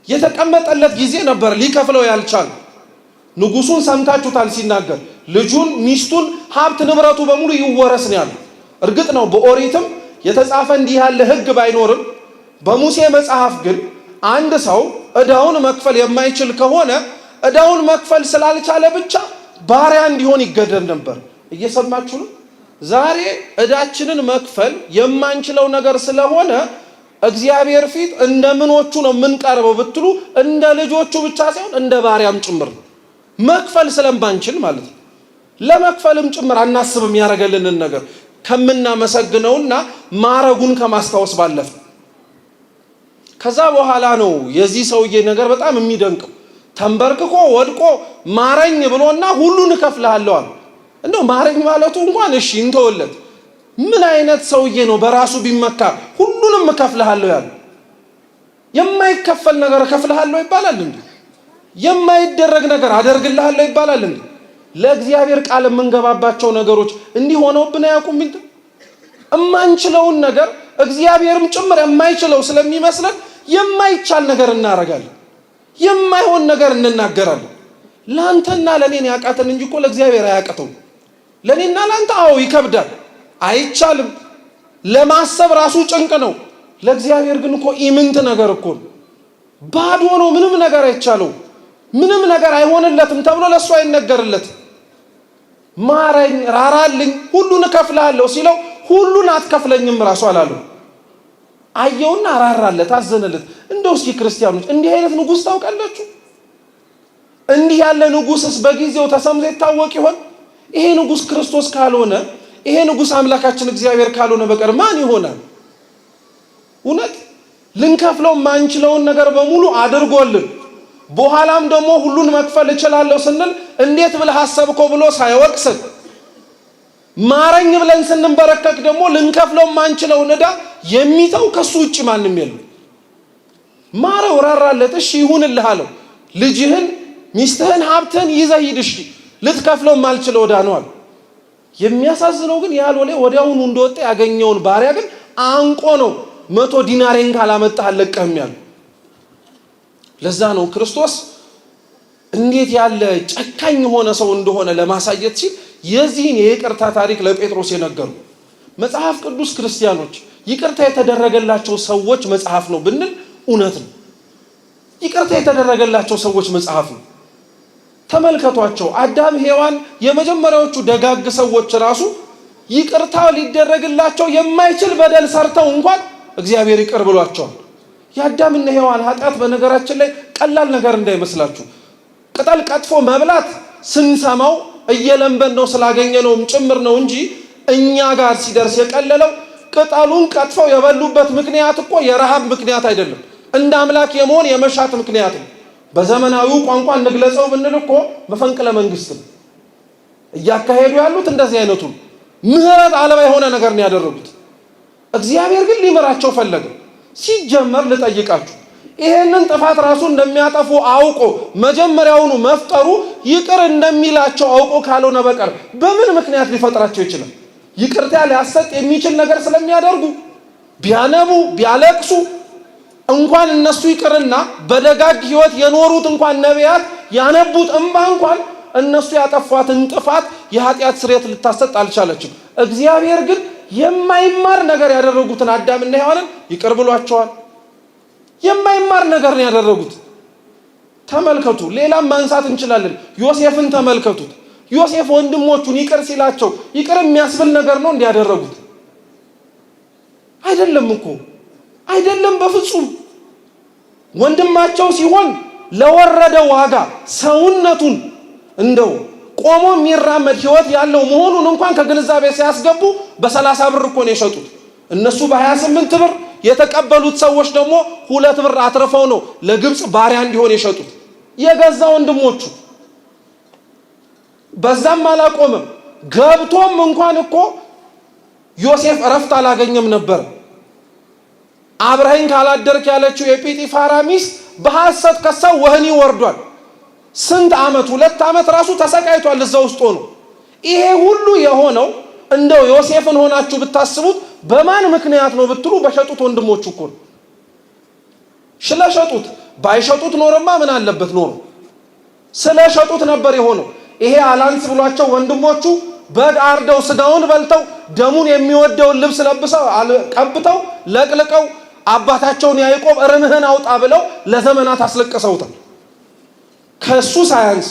የተቀመጠለት ጊዜ ነበር ሊከፍለው ያልቻለ። ንጉሱን ሰምታችሁታል ሲናገር ልጁን፣ ሚስቱን፣ ሀብት ንብረቱ በሙሉ ይወረስ ነው ያለው። እርግጥ ነው በኦሪትም የተጻፈ እንዲህ ያለ ሕግ ባይኖርም በሙሴ መጽሐፍ ግን አንድ ሰው ዕዳውን መክፈል የማይችል ከሆነ ዕዳውን መክፈል ስላልቻለ ብቻ ባሪያ እንዲሆን ይገደድ ነበር። እየሰማችሁ ነው? ዛሬ ዕዳችንን መክፈል የማንችለው ነገር ስለሆነ እግዚአብሔር ፊት እንደምኖቹ ነው የምንቀርበው ብትሉ እንደ ልጆቹ ብቻ ሳይሆን እንደ ባሪያም ጭምር። መክፈል ስለማንችል ማለት ነው። ለመክፈልም ጭምር አናስብም ያረገልንን ነገር ከምናመሰግነውና ማረጉን ከማስታወስ ባለፈ። ከዛ በኋላ ነው የዚህ ሰውዬ ነገር በጣም የሚደንቀው። ተንበርክኮ ወድቆ ማረኝ ብሎና ሁሉን እከፍልሃለሁ አለ። እንደው ማረኝ ማለቱ እንኳን እሺ እንተወለት። ምን አይነት ሰውዬ ነው በራሱ ቢመካ ሁሉንም እከፍልሃለሁ ያለ? የማይከፈል ነገር እከፍልሃለሁ ይባላል እንዴ? የማይደረግ ነገር አደርግልሃለሁ ይባላል እንዴ? ለእግዚአብሔር ቃል የምንገባባቸው ነገሮች እንዲህ ሆነውብን አያውቁም እንዴ? እማንችለውን ነገር እግዚአብሔርም ጭምር የማይችለው ስለሚመስለን የማይቻል ነገር እናረጋለን፣ የማይሆን ነገር እንናገራለን። ላንተና ለኔን ያቃተን እንጂ እኮ ለእግዚአብሔር አያቀተው። ለኔና ላንተ አዎ ይከብዳል፣ አይቻልም፣ ለማሰብ ራሱ ጭንቅ ነው። ለእግዚአብሔር ግን እኮ ኢምንት ነገር እኮ ነው። ባዶ ነው፣ ምንም ነገር አይቻለው፣ ምንም ነገር አይሆንለትም ተብሎ ለሱ አይነገርለትም። ማረኝ፣ ራራልኝ፣ ሁሉን እከፍልሃለሁ ሲለው ሁሉን አትከፍለኝም ራሱ አላለው። አየውና ራራለት፣ አዘነለት። እንደው እስኪ ክርስቲያኖች እንዲህ አይነት ንጉስ ታውቃላችሁ? እንዲህ ያለ ንጉስስ በጊዜው ተሰምቶ ይታወቅ ይሆን? ይሄ ንጉስ ክርስቶስ ካልሆነ፣ ይሄ ንጉስ አምላካችን እግዚአብሔር ካልሆነ በቀር ማን ይሆናል? እውነት ልንከፍለው ማንችለውን ነገር በሙሉ አድርጎልን በኋላም ደግሞ ሁሉን መክፈል እችላለሁ ስንል እንዴት ብለህ አሰብከው ብሎ ሳይወቅስን ማረኝ ብለን ስንበረከክ ደግሞ ልንከፍለው ማንችለውን ዕዳ የሚተው ከሱ ውጭ ማንም የለም። ማረው፣ ራራለት፣ እሺ ይሁንልህ አለው። ልጅህን፣ ሚስትህን፣ ሀብትህን ይዘህ ሂድ፣ እሺ ልትከፍለው ማልችለው ዕዳ ነው አለ። የሚያሳዝነው ግን ያልወለ ወዲያውኑ እንደወጣ ያገኘውን ባሪያ ግን አንቆ ነው 100 ዲናሬን ካላመጣህ አለቀህም ያለው። ለዛ ነው ክርስቶስ እንዴት ያለ ጨካኝ ሆነ ሰው እንደሆነ ለማሳየት ሲል የዚህን የይቅርታ ታሪክ ለጴጥሮስ የነገሩ። መጽሐፍ ቅዱስ ክርስቲያኖች ይቅርታ የተደረገላቸው ሰዎች መጽሐፍ ነው ብንል እውነት ነው። ይቅርታ የተደረገላቸው ሰዎች መጽሐፍ ነው። ተመልከቷቸው። አዳም፣ ሔዋን የመጀመሪያዎቹ ደጋግ ሰዎች ራሱ ይቅርታ ሊደረግላቸው የማይችል በደል ሰርተው እንኳን እግዚአብሔር ይቅር ብሏቸዋል። የአዳምና ሔዋን ኃጢአት በነገራችን ላይ ቀላል ነገር እንዳይመስላችሁ። ቅጠል ቀጥፎ መብላት ስንሰማው እየለምበን ነው ስላገኘነውም ጭምር ነው እንጂ እኛ ጋር ሲደርስ የቀለለው ቅጠሉን ቀጥፈው የበሉበት ምክንያት እኮ የረሃብ ምክንያት አይደለም፣ እንደ አምላክ የመሆን የመሻት ምክንያት ነው። በዘመናዊው ቋንቋ እንግለጸው ብንል እኮ መፈንቅለ መንግስት ነው እያካሄዱ ያሉት። እንደዚህ አይነቱ ምህረት አልባ የሆነ ነገር ነው ያደረጉት። እግዚአብሔር ግን ሊመራቸው ፈለገ። ሲጀመር ልጠይቃችሁ፣ ይሄንን ጥፋት ራሱ እንደሚያጠፉ አውቆ መጀመሪያውኑ መፍጠሩ ይቅር እንደሚላቸው አውቆ ካልሆነ በቀር በምን ምክንያት ሊፈጥራቸው ይችላል? ይቅርታ ሊያሰጥ የሚችል ነገር ስለሚያደርጉ ቢያነቡ ቢያለቅሱ እንኳን እነሱ ይቅርና በደጋግ ህይወት የኖሩት እንኳን ነቢያት ያነቡት እንባ እንኳን እነሱ ያጠፏትን ጥፋት የኃጢአት ስርየት ልታሰጥ አልቻለችም። እግዚአብሔር ግን የማይማር ነገር ያደረጉትን አዳምና ሔዋንን ይቅር ብሏቸዋል። የማይማር ነገር ነው ያደረጉት። ተመልከቱ። ሌላም ማንሳት እንችላለን። ዮሴፍን ተመልከቱት። ዮሴፍ ወንድሞቹን ይቅር ሲላቸው ይቅር የሚያስብል ነገር ነው እንዲያደረጉት አይደለም እኮ አይደለም፣ በፍጹም ወንድማቸው ሲሆን ለወረደ ዋጋ ሰውነቱን እንደው ቆሞ የሚራመድ ህይወት ያለው መሆኑን እንኳን ከግንዛቤ ሲያስገቡ በ30 ብር እኮ ነው የሸጡት። እነሱ በ28 ብር የተቀበሉት ሰዎች ደግሞ 2 ብር አትርፈው ነው ለግብጽ ባሪያ እንዲሆን የሸጡት የገዛ ወንድሞቹ። በዛም አላቆመም። ገብቶም እንኳን እኮ ዮሴፍ እረፍት አላገኘም ነበር። አብረኸኝ ካላደርክ ያለችው የጲጢፋራ ሚስት በሐሰት ከሰው ወህኒ ወርዷል። ስንት ዓመት 2 ዓመት ራሱ ተሰቃይቷል እዛ ውስጥ ሆኖ። ይሄ ሁሉ የሆነው እንደው ዮሴፍን ሆናችሁ ብታስቡት በማን ምክንያት ነው ብትሉ በሸጡት ወንድሞቹ እኮ ነው። ስለሸጡት፣ ባይሸጡት ኖርማ ምን አለበት ኖሮ፣ ስለሸጡት ነበር የሆነው። ይሄ አላንስ ብሏቸው ወንድሞቹ በግ አርደው ስጋውን በልተው ደሙን የሚወደውን ልብስ ለብሰው ቀብተው ለቅልቀው አባታቸውን ያዕቆብ እርምህን አውጣ ብለው ለዘመናት አስለቀሰውታል። ከሱ ሳያንስ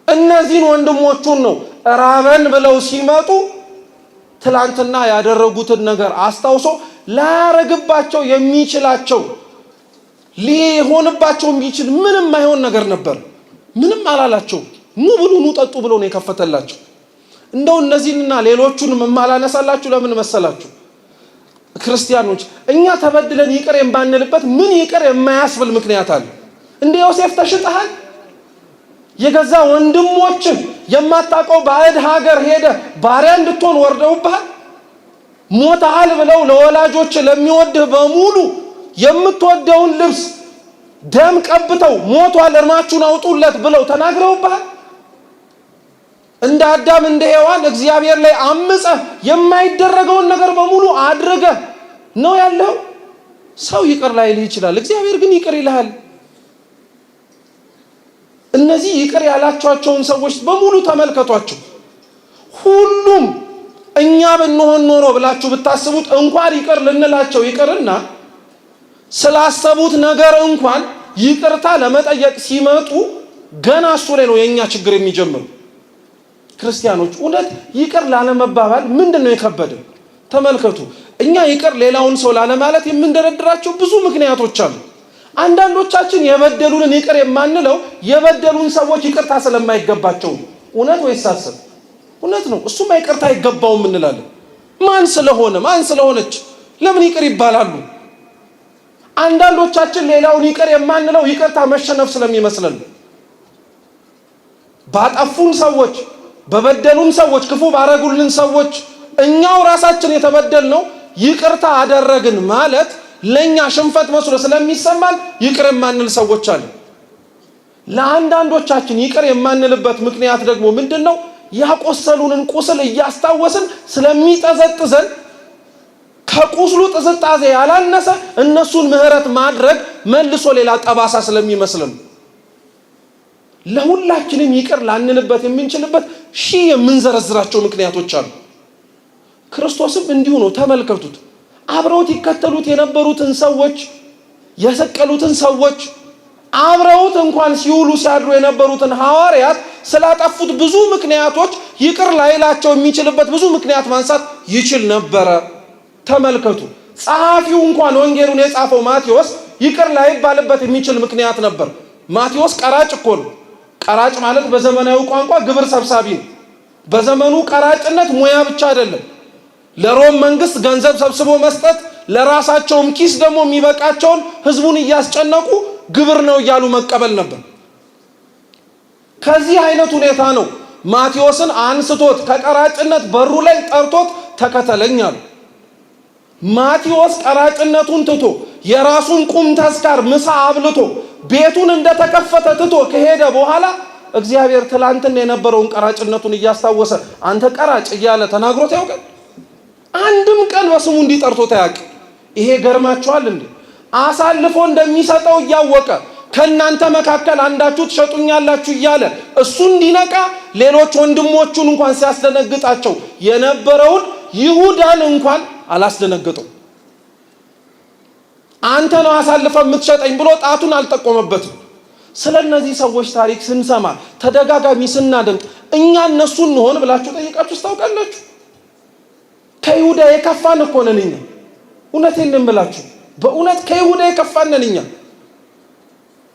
እነዚህን ወንድሞቹን ነው ራበን ብለው ሲመጡ ትላንትና ያደረጉትን ነገር አስታውሶ ላያረግባቸው የሚችላቸው ሊሆንባቸው የሚችል ምንም አይሆን ነገር ነበር። ምንም አላላቸው። ኑ ብሉ ኑ ጠጡ ብሎ ነው የከፈተላቸው። እንደው እነዚህንና ሌሎቹንም ማላነሳላችሁ ለምን መሰላችሁ? ክርስቲያኖች እኛ ተበድለን ይቅር የማንልበት ምን ይቅር የማያስብል ምክንያት አለ? እንደ ዮሴፍ ተሽጠሃል? የገዛ ወንድሞችን የማታውቀው ባዕድ ሀገር ሄደ ባሪያ እንድትሆን ወርደውብሃል? ሞተሃል ብለው ለወላጆች ለሚወድህ በሙሉ የምትወደውን ልብስ ደም ቀብተው ሞቷል እርማችሁን አውጡለት ብለው ተናግረውብሃል? እንደ አዳም እንደ ሔዋን እግዚአብሔር ላይ አምፀህ የማይደረገውን ነገር በሙሉ አድርገህ ነው ያለው። ሰው ይቅር ላይልህ ይችላል፣ እግዚአብሔር ግን ይቅር ይልሃል። እነዚህ ይቅር ያላቸዋቸውን ሰዎች በሙሉ ተመልከቷቸው። ሁሉም እኛ ብንሆን ኖሮ ብላችሁ ብታስቡት እንኳን ይቅር ልንላቸው ይቅርና ስላሰቡት ነገር እንኳን ይቅርታ ለመጠየቅ ሲመጡ ገና እሱ ላይ ነው የኛ ችግር የሚጀምሩ። ክርስቲያኖች እውነት ይቅር ላለመባባል ምንድነው የከበደ? ተመልከቱ። እኛ ይቅር ሌላውን ሰው ላለማለት የምንደረድራቸው ብዙ ምክንያቶች አሉ። አንዳንዶቻችን የበደሉንን ይቅር የማንለው የበደሉን ሰዎች ይቅርታ ስለማይገባቸው። እውነት ወይስ ሐሰት? እውነት ነው። እሱማ ይቅርታ አይገባውም እንላለን። ማን ስለሆነች ለምን ይቅር ይባላሉ? አንዳንዶቻችን ሌላውን ይቅር የማንለው ይቅርታ መሸነፍ ስለሚመስለን ባጠፉን ሰዎች በበደሉን ሰዎች ክፉ ባረጉልን ሰዎች እኛው ራሳችን የተበደልነው ይቅርታ አደረግን ማለት ለኛ ሽንፈት መስሎ ስለሚሰማን ይቅር የማንል ሰዎች አሉ። ለአንዳንዶቻችን ይቅር የማንልበት ምክንያት ደግሞ ምንድነው? ያቆሰሉንን ቁስል እያስታወስን ስለሚጠዘጥዘን ከቁስሉ ጥዝጣዜ ያላነሰ እነሱን ምህረት ማድረግ መልሶ ሌላ ጠባሳ ስለሚመስልን ለሁላችንም ይቅር ላንልበት የምንችልበት ሺህ የምንዘረዝራቸው ምክንያቶች አሉ። ክርስቶስም እንዲሁ ነው። ተመልከቱት። አብረውት ይከተሉት የነበሩትን ሰዎች የሰቀሉትን ሰዎች አብረውት እንኳን ሲውሉ ሲያድሩ የነበሩትን ሐዋርያት ስላጠፉት ብዙ ምክንያቶች ይቅር ላይላቸው የሚችልበት ብዙ ምክንያት ማንሳት ይችል ነበረ። ተመልከቱ። ጸሐፊው እንኳን ወንጌሉን የጻፈው ማቴዎስ ይቅር ላይባልበት የሚችል ምክንያት ነበር። ማቴዎስ ቀራጭ እኮ ነው። ቀራጭ ማለት በዘመናዊ ቋንቋ ግብር ሰብሳቢ ነው። በዘመኑ ቀራጭነት ሙያ ብቻ አይደለም። ለሮም መንግስት ገንዘብ ሰብስቦ መስጠት፣ ለራሳቸውም ኪስ ደግሞ የሚበቃቸውን ህዝቡን እያስጨነቁ ግብር ነው እያሉ መቀበል ነበር። ከዚህ አይነት ሁኔታ ነው ማቴዎስን አንስቶት ከቀራጭነት በሩ ላይ ጠርቶት ተከተለኝ አሉ። ማቴዎስ ቀራጭነቱን ትቶ የራሱን ቁም ተስካር ምሳ አብልቶ ቤቱን እንደተከፈተ ትቶ ከሄደ በኋላ እግዚአብሔር ትላንትና የነበረውን ቀራጭነቱን እያስታወሰ አንተ ቀራጭ እያለ ተናግሮት ያውቃል? አንድም ቀን በስሙ እንዲጠርቶት ያውቅ? ይሄ ገርማችኋል እንዴ? አሳልፎ እንደሚሰጠው እያወቀ ከናንተ መካከል አንዳችሁ ትሸጡኛላችሁ እያለ እሱ እንዲነቃ ሌሎች ወንድሞቹን እንኳን ሲያስደነግጣቸው የነበረውን ይሁዳን እንኳን አላስደነገጠው። አንተ ነው አሳልፈ የምትሸጠኝ ብሎ ጣቱን አልጠቆመበትም። ስለነዚህ ሰዎች ታሪክ ስንሰማ ተደጋጋሚ ስናደምጥ እኛ እነሱ እንሆን ብላችሁ ጠይቃችሁ ታውቃላችሁ? ከይሁዳ የከፋን እኮ ነን እኛ። እውነቴን ነው የምላችሁ፣ በእውነት ከይሁዳ የከፋን ነን እኛ።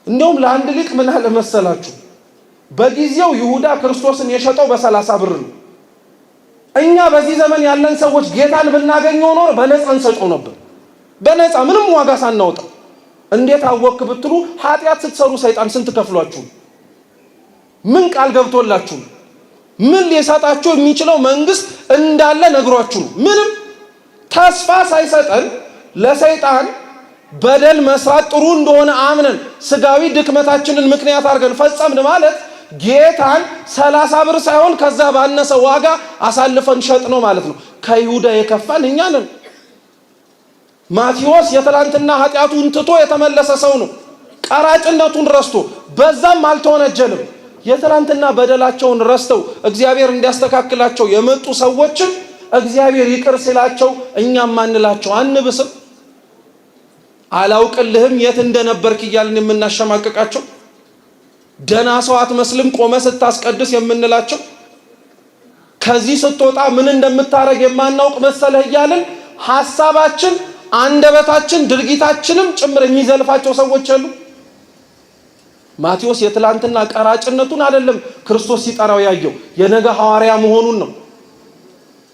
እንደውም ለአንድ ሊቅ ምን አለ መሰላችሁ? በጊዜው ይሁዳ ክርስቶስን የሸጠው በ30 ብር ነው። እኛ በዚህ ዘመን ያለን ሰዎች ጌታን ብናገኘው ኖር በነፃ እንሰጠው ነበር። በነፃ ምንም ዋጋ ሳናወጣ። እንዴት አወክ ብትሉ ኃጢአት ስትሰሩ ሰይጣን ስንት ከፍሏችሁ? ምን ቃል ገብቶላችሁ? ምን ሊሰጣችሁ የሚችለው መንግስት እንዳለ ነግሯችሁ? ምንም ተስፋ ሳይሰጠን ለሰይጣን በደል መስራት ጥሩ እንደሆነ አምነን ስጋዊ ድክመታችንን ምክንያት አድርገን ፈጸምን ማለት ጌታን 30 ብር ሳይሆን ከዛ ባነሰ ዋጋ አሳልፈን ሸጥ ነው ማለት ነው። ከይሁዳ የከፋን እኛ ነን። ማቴዎስ የትላንትና ኃጢአቱን ትቶ የተመለሰ ሰው ነው። ቀራጭነቱን ረስቶ በዛም አልተወነጀልም። የትላንትና በደላቸውን ረስተው እግዚአብሔር እንዲያስተካክላቸው የመጡ ሰዎችን እግዚአብሔር ይቅር ሲላቸው እኛም ማንላቸው አንብስም? አላውቅልህም የት እንደነበርክ እያልን የምናሸማቀቃቸው፣ ደና ሰው አትመስልም ቆመ ስታስቀድስ የምንላቸው፣ ከዚህ ስትወጣ ምን እንደምታረግ የማናውቅ መሰለህ እያልን ሐሳባችን አንደበታችን ድርጊታችንም ጭምር የሚዘልፋቸው ሰዎች አሉ። ማቴዎስ የትላንትና ቀራጭነቱን አይደለም ክርስቶስ ሲጠራው ያየው የነገ ሐዋርያ መሆኑን ነው።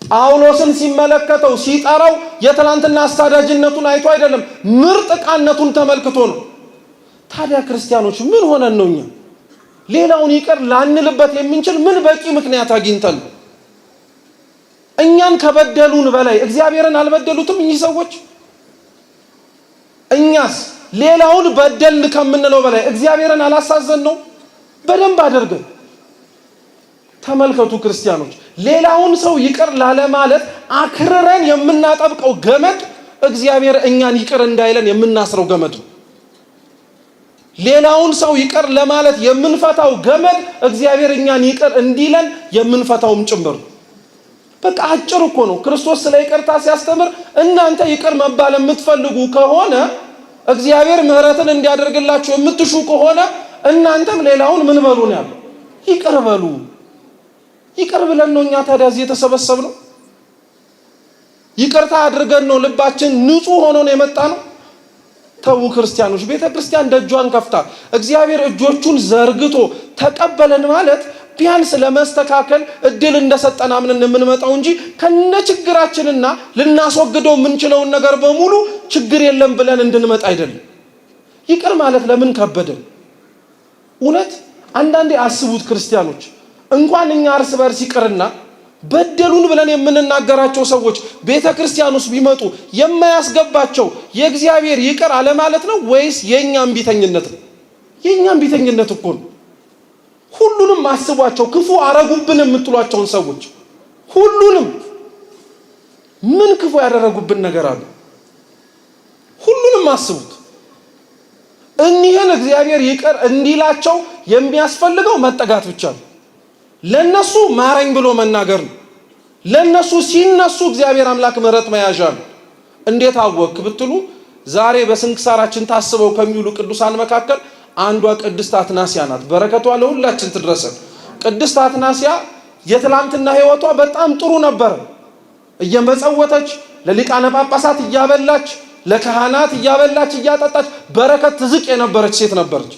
ጳውሎስን ሲመለከተው ሲጠራው የትላንትና አሳዳጅነቱን አይቶ አይደለም ምርጥ ቃነቱን ተመልክቶ ነው። ታዲያ ክርስቲያኖች ምን ሆነን ነው እኛ ሌላውን ይቅር ላንልበት የምንችል ምን በቂ ምክንያት አግኝተን? እኛን ከበደሉን በላይ እግዚአብሔርን አልበደሉትም እኚህ ሰዎች? እኛስ ሌላውን በደልን ከምንለው በላይ እግዚአብሔርን አላሳዘን ነው? በደንብ አድርገን ተመልከቱ ክርስቲያኖች። ሌላውን ሰው ይቅር ላለ ማለት አክርረን የምናጠብቀው ገመድ እግዚአብሔር እኛን ይቅር እንዳይለን የምናስረው ገመድ ነው። ሌላውን ሰው ይቅር ለማለት የምንፈታው ገመድ እግዚአብሔር እኛን ይቅር እንዲለን የምንፈታውም ጭምር ነው። በቃ አጭር እኮ ነው። ክርስቶስ ስለ ይቅርታ ሲያስተምር እናንተ ይቅር መባል የምትፈልጉ ከሆነ እግዚአብሔር ምህረትን እንዲያደርግላችሁ የምትሹ ከሆነ እናንተም ሌላውን ምን በሉ ነው ያለው? ይቅር በሉ። ይቅር ብለን ነው እኛ ታዲያ እዚህ የተሰበሰብነው? ይቅርታ አድርገን ነው ልባችን ንጹህ ሆኖ ነው የመጣ ነው? ተው ክርስቲያኖች፣ ቤተክርስቲያን ደጇን ከፍታ እግዚአብሔር እጆቹን ዘርግቶ ተቀበለን ማለት ቢያንስ ለመስተካከል እድል እንደሰጠን አምነን የምንመጣው እንጂ ከነችግራችንና ልናስወግደው የምንችለውን ነገር በሙሉ ችግር የለም ብለን እንድንመጣ አይደለም። ይቅር ማለት ለምን ከበደን? እውነት አንዳንዴ አስቡት ክርስቲያኖች፣ እንኳን እኛ እርስ በርስ ይቅርና በደሉን ብለን የምንናገራቸው ሰዎች ቤተክርስቲያን ውስጥ ቢመጡ የማያስገባቸው የእግዚአብሔር ይቅር አለ ማለት ነው ወይስ የኛም ቢተኝነት ነው? የኛም ቢተኝነት እኮ ነው። ሁሉንም አስቧቸው። ክፉ አረጉብን የምትሏቸውን ሰዎች ሁሉንም ምን ክፉ ያደረጉብን ነገር አለ? ሁሉንም አስቡት። እኒህን እግዚአብሔር ይቅር እንዲላቸው የሚያስፈልገው መጠጋት ብቻ ነው። ለነሱ ማረኝ ብሎ መናገር ነው። ለነሱ ሲነሱ እግዚአብሔር አምላክ ምህረት መያዣ ነው። እንዴት አወክ ብትሉ ዛሬ በስንክሳራችን ታስበው ከሚውሉ ቅዱሳን መካከል አንዷ ቅድስት አትናሲያ ናት። በረከቷ ለሁላችን ትድረሰን። ቅድስት አትናሲያ የትላንትና ህይወቷ በጣም ጥሩ ነበር። እየመጸወተች ለሊቃነ ጳጳሳት እያበላች ለካህናት እያበላች እያጠጣች በረከት ትዝቅ የነበረች ሴት ነበረች።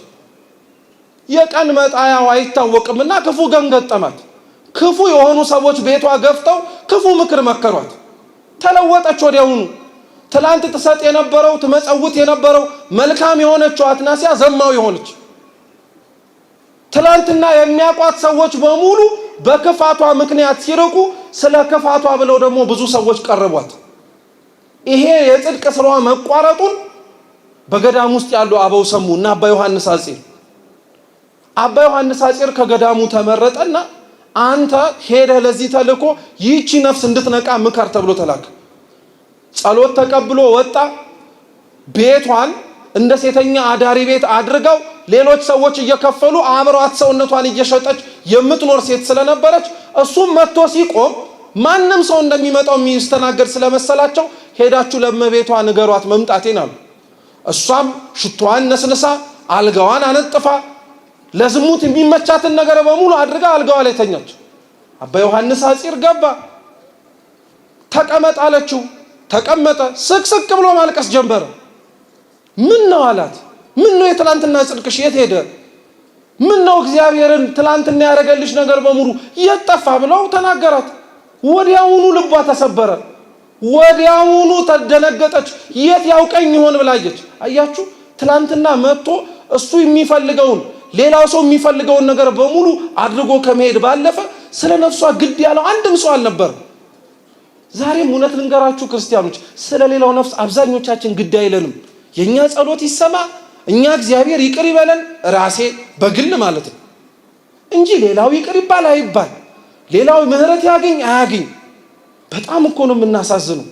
የቀን መጣያው አይታወቅምና ክፉ ገንገጠማት። ክፉ የሆኑ ሰዎች ቤቷ ገፍተው ክፉ ምክር መከሯት። ተለወጠች ወዲያውኑ። ትላንት ትሰጥ የነበረው ትመጸውት የነበረው መልካም የሆነችው አትናሲያ ዘማዊ ሆነች። ትላንትና የሚያቋት ሰዎች በሙሉ በክፋቷ ምክንያት ሲርቁ ስለ ክፋቷ ብለው ደግሞ ብዙ ሰዎች ቀርቧት። ይሄ የጽድቅ ስራዋ መቋረጡን በገዳም ውስጥ ያሉ አበው ሰሙና አባ ዮሐንስ አጼር ከገዳሙ ተመረጠና አንተ ሄደህ ለዚህ ተልኮ ይህቺ ነፍስ እንድትነቃ ምከር ተብሎ ተላከ። ጸሎት ተቀብሎ ወጣ። ቤቷን እንደ ሴተኛ አዳሪ ቤት አድርገው ሌሎች ሰዎች እየከፈሉ አብሯት ሰውነቷን እየሸጠች የምትኖር ሴት ስለነበረች እሱም መጥቶ ሲቆም ማንም ሰው እንደሚመጣው የሚስተናገድ ስለመሰላቸው ሄዳችሁ ለእመቤቷ ንገሯት መምጣቴን አሉ። እሷም ሽቷን ነስንሳ አልጋዋን አነጥፋ ለዝሙት የሚመቻትን ነገር በሙሉ አድርጋ አልጋዋ ላይ ተኛች። አባ ዮሐንስ አጺር ገባ። ተቀመጥ አለችው። ተቀመጠ። ስቅስቅ ብሎ ማልቀስ ጀመረ። ምን ነው አላት። ምን ነው የትላንትና ጽድቅሽ የት ሄደ? ምን ነው እግዚአብሔርን ትላንትና ያደረገልሽ ነገር በሙሉ የት ጠፋ ብለው ተናገራት። ወዲያውኑ ልቧ ተሰበረ። ወዲያውኑ ተደነገጠች። የት ያውቀኝ ይሆን ብላየች። አያችሁ፣ ትላንትና መጥቶ እሱ የሚፈልገውን ሌላው ሰው የሚፈልገውን ነገር በሙሉ አድርጎ ከመሄድ ባለፈ ስለ ነፍሷ ግድ ያለው አንድም ሰው አልነበር። ዛሬም እውነት ልንገራችሁ ክርስቲያኖች፣ ስለ ሌላው ነፍስ አብዛኞቻችን ግድ አይለንም። የኛ ጸሎት ይሰማ፣ እኛ እግዚአብሔር ይቅር ይበለን፣ ራሴ በግል ማለት ነው እንጂ ሌላው ይቅር ይባል አይባል፣ ሌላው ምህረት ያገኝ አያገኝ። በጣም እኮ ነው የምናሳዝነው።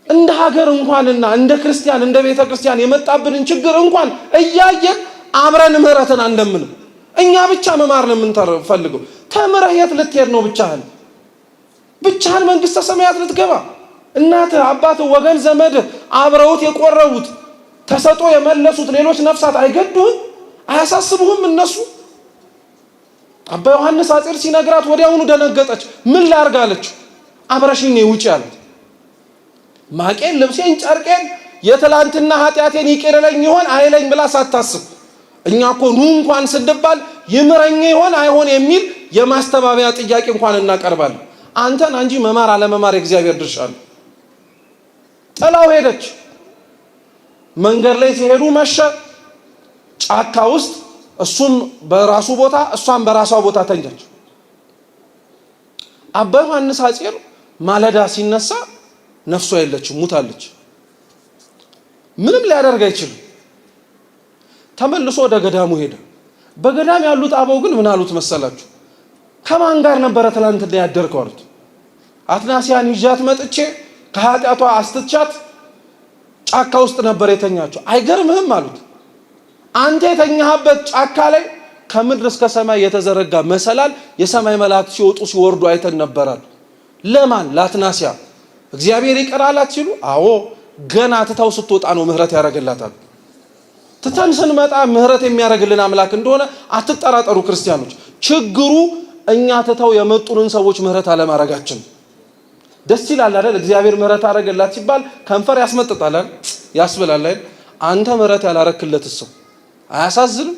እንደ ሀገር እንኳንና እንደ ክርስቲያን እንደ ቤተ ክርስቲያን የመጣብንን ችግር እንኳን እያየን አብረን ምህረትን አንደምንም። እኛ ብቻ መማር ነው የምንፈልገው። ተምረህ የት ልትሄድ ነው? ብቻህን መንግስተ ሰማያት ልትገባ? እናትህ፣ አባትህ፣ ወገን ዘመድ አብረውት የቆረቡት ተሰጦ የመለሱት ሌሎች ነፍሳት አይገዱህም? አያሳስቡህም እነሱ? አባ ዮሐንስ አጼር ሲነግራት ወዲያውኑ ደነገጠች። ምን ላርግ አለችው። አብረሽኝ ነይ ውጪ አላት። ማቄን፣ ልብሴን፣ ጨርቄን የትላንትና ኃጢአቴን ይቅር ይለኝ ይሆን አይለኝ ብላ ሳታስብ እኛኮ ኑ እንኳን ስንባል ይምረኝ ይሆን አይሆን የሚል የማስተባበያ ጥያቄ እንኳን እናቀርባለን። አንተን እንጂ መማር አለመማር የእግዚአብሔር ድርሻ ነው። ጥላው ሄደች። መንገድ ላይ ሲሄዱ መሸ። ጫካ ውስጥ እሱም በራሱ ቦታ እሷም በራሷ ቦታ ተኛች። አባ ዮሐንስ አጼር ማለዳ ሲነሳ ነፍሷ የለችም፣ ሙታለች። ምንም ሊያደርግ አይችልም። ተመልሶ ወደ ገዳሙ ሄደ። በገዳም ያሉት አበው ግን ምን አሉት መሰላችሁ? ከማን ጋር ነበረ ትላንት ያደርከው አሉት። አትናሲያን ይዣት መጥቼ ከኃጢአቷ አስትቻት ጫካ ውስጥ ነበር የተኛቸው። አይገርምህም አሉት። አንተ የተኛህበት ጫካ ላይ ከምድር እስከ ሰማይ የተዘረጋ መሰላል የሰማይ መላእክት ሲወጡ ሲወርዱ አይተን ነበራል። ለማን? ለአትናሲያ። እግዚአብሔር ይቅር አላት ሲሉ፣ አዎ ገና ትታው ስትወጣ ነው ምህረት ያደርግላታል። ትተን ስንመጣ ምህረት የሚያደርግልን አምላክ እንደሆነ አትጠራጠሩ ክርስቲያኖች። ችግሩ እኛ ትተው የመጡንን ሰዎች ምህረት አለማድረጋችን። ደስ ይላል አይደል? እግዚአብሔር ምህረት አደረገላት ሲባል ከንፈር ያስመጥጣል ያስብላል አይደል? አንተ ምህረት ያላረክለት ሰው አያሳዝንም?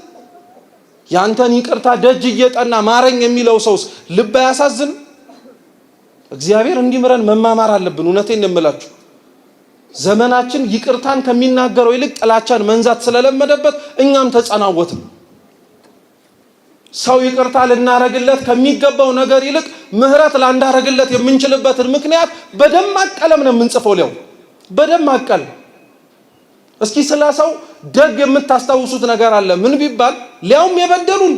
ያንተን ይቅርታ ደጅ እየጠና ማረኝ የሚለው ሰውስ ልብ አያሳዝንም? እግዚአብሔር እንዲምረን መማማር አለብን። እውነቴን እንምላችሁ ዘመናችን ይቅርታን ከሚናገረው ይልቅ ጥላቻን መንዛት ስለለመደበት እኛም ተጸናወትን። ሰው ይቅርታ ልናረግለት ከሚገባው ነገር ይልቅ ምህረት ላንዳረግለት የምንችልበትን ምክንያት በደማቅ ቀለም ነው የምንጽፈው። ሊያው በደማቅ ቀለም። እስኪ ስለ ሰው ደግ የምታስታውሱት ነገር አለ? ምን ቢባል ሊያውም የበደሉን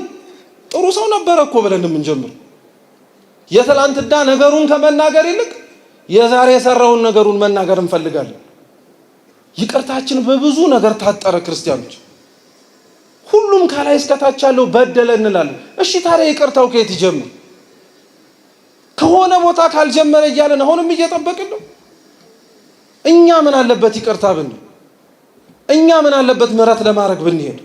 ጥሩ ሰው ነበረ እኮ ብለን የምንጀምር። የትላንትና ነገሩን ከመናገር ይልቅ የዛሬ የሰራውን ነገሩን መናገር እንፈልጋለን። ይቅርታችን በብዙ ነገር ታጠረ ክርስቲያኖች። ሁሉም ከላይ እስከታች ያለው በደለ እንላለን። እሺ ታዲያ ይቅርታው ከየት ይጀምር? ከሆነ ቦታ ካልጀመረ እያለን አሁንም እየጠበቅን ነው። እኛ ምን አለበት ይቅርታ ብንል? እኛ ምን አለበት ምህረት ለማድረግ ብንሄድ?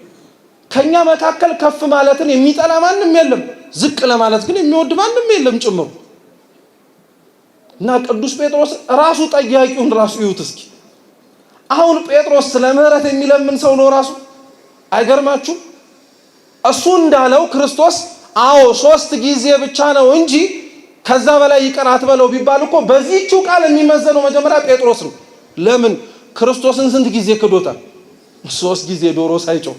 ከኛ መካከል ከፍ ማለትን የሚጠላ ማንም የለም፣ ዝቅ ለማለት ግን የሚወድ ማንም የለም ጭምሩ። እና ቅዱስ ጴጥሮስ ራሱ ጠያቂውን ራሱ ይዩት እስኪ። አሁን ጴጥሮስ ስለ ምህረት የሚለምን ሰው ነው ራሱ። አይገርማችሁ? እሱ እንዳለው ክርስቶስ አዎ 3 ጊዜ ብቻ ነው እንጂ ከዛ በላይ ይቅር አትበለው ቢባል እኮ በዚህችው ቃል የሚመዘነው መጀመሪያ ጴጥሮስ ነው። ለምን? ክርስቶስን ስንት ጊዜ ክዶታል? 3 ጊዜ ዶሮ ሳይጮህ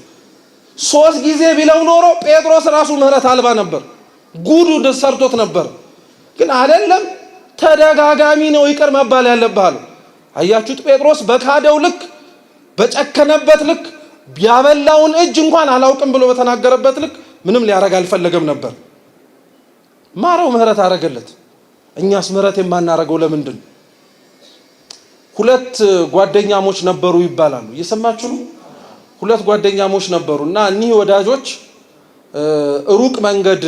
3 ጊዜ ቢለው ኖሮ ጴጥሮስ ራሱ ምህረት አልባ ነበር፣ ጉዱ ሰርቶት ነበር። ግን አይደለም፣ ተደጋጋሚ ነው ይቅር መባል ያለብህ። አያችሁት? ጴጥሮስ በካደው ልክ በጨከነበት ልክ ያበላውን እጅ እንኳን አላውቅም ብሎ በተናገረበት ልክ ምንም ሊያረግ አልፈለገም ነበር። ማረው፣ ምህረት አረገለት። እኛስ ምህረት የማናረገው ለምንድን? 2 ጓደኛሞች ነበሩ ይባላሉ። እየሰማችሁ ነው? 2 ጓደኛሞች ነበሩ እና እኒህ ወዳጆች ሩቅ መንገድ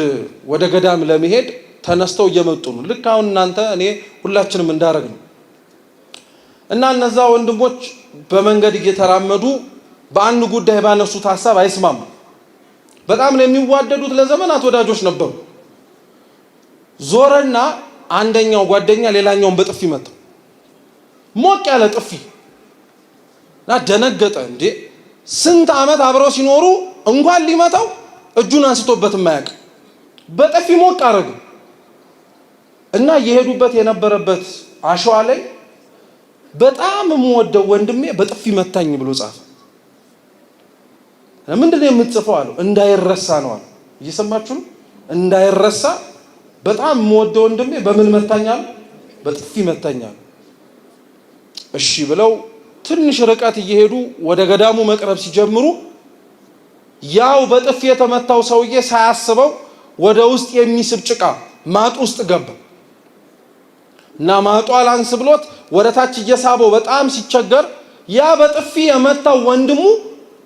ወደ ገዳም ለመሄድ ተነስተው እየመጡ ነው። ልክ አሁን እናንተ እኔ ሁላችንም እንዳረግ ነው። እና እነዛ ወንድሞች በመንገድ እየተራመዱ በአንድ ጉዳይ ባነሱት ሐሳብ አይስማሙ። በጣም ነው የሚዋደዱት፣ ለዘመናት ወዳጆች ነበሩ። ዞረና አንደኛው ጓደኛ ሌላኛውን በጥፊ መታው። ሞቅ ያለ ጥፊ። እና ደነገጠ። እንዴ ስንት ዓመት አብረው ሲኖሩ እንኳን ሊመታው እጁን አንስቶበት የማያውቅ በጥፊ ሞቅ አረገ። እና እየሄዱበት የነበረበት አሸዋ ላይ በጣም የምወደው ወንድሜ በጥፊ መታኝ ብሎ ጻፈ። ምንድነው የምትጽፈው አለው። እንዳይረሳ ነው አለ። እየሰማችሁ ነው? እንዳይረሳ በጣም የምወደው ወንድሜ በምን መታኛል? በጥፊ መታኛል። እሺ ብለው ትንሽ ርቀት እየሄዱ ወደ ገዳሙ መቅረብ ሲጀምሩ ያው በጥፊ የተመታው ሰውዬ ሳያስበው ወደ ውስጥ የሚስብ ጭቃ ማጥ ውስጥ ገባ እና ማጡ አላንስ ብሎት ወደ ታች እየሳበው በጣም ሲቸገር ያ በጥፊ የመታው ወንድሙ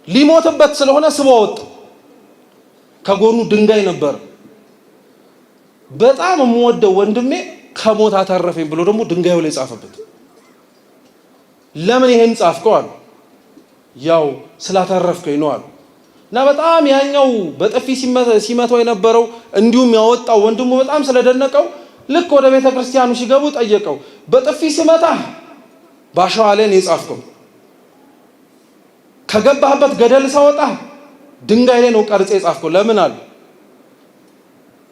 ሊሞትበት ስለሆነ ስቦ ወጣ። ከጎኑ ድንጋይ ነበር። በጣም የምወደው ወንድሜ ከሞት አተረፈኝ ብሎ ደግሞ ድንጋዩ ላይ ጻፈበት። ለምን ይሄን ጻፍከው አሉ። ያው ስላተረፍከኝ ነው አሉ። እና በጣም ያኛው በጥፊ ሲመታው የነበረው እንዲሁም ያወጣው ወንድሙ በጣም ስለደነቀው ልክ ወደ ቤተ ክርስቲያኑ ሲገቡ ጠየቀው። በጥፊ ሲመታ ባሻዋ ላይ ነው የጻፍከው? ከገባህበት ገደል ሳወጣ ድንጋይ ላይ ነው ቀርጼ የጻፍኩት። ለምን አሉ?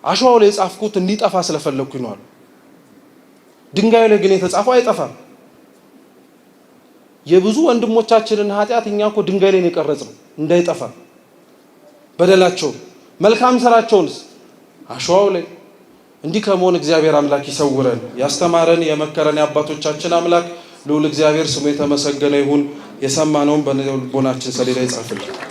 አሸዋው ላይ የጻፍኩት እንዲጠፋ ስለፈለኩኝ ነው አሉ። ድንጋዩ ላይ ግን የተጻፈው አይጠፋም። የብዙ ወንድሞቻችንን ኃጢአት እኛ እኮ ድንጋይ ላይ ነው የቀረጽነው እንዳይጠፋ። በደላቸው መልካም ስራቸውንስ አሸዋው ላይ። እንዲህ ከመሆን እግዚአብሔር አምላክ ይሰውረን። ያስተማረን የመከረን የአባቶቻችን አምላክ ልዑል እግዚአብሔር ስሙ የተመሰገነ ይሁን። የሰማነውን በልቦናችን ሰሌዳ ይጻፍልን።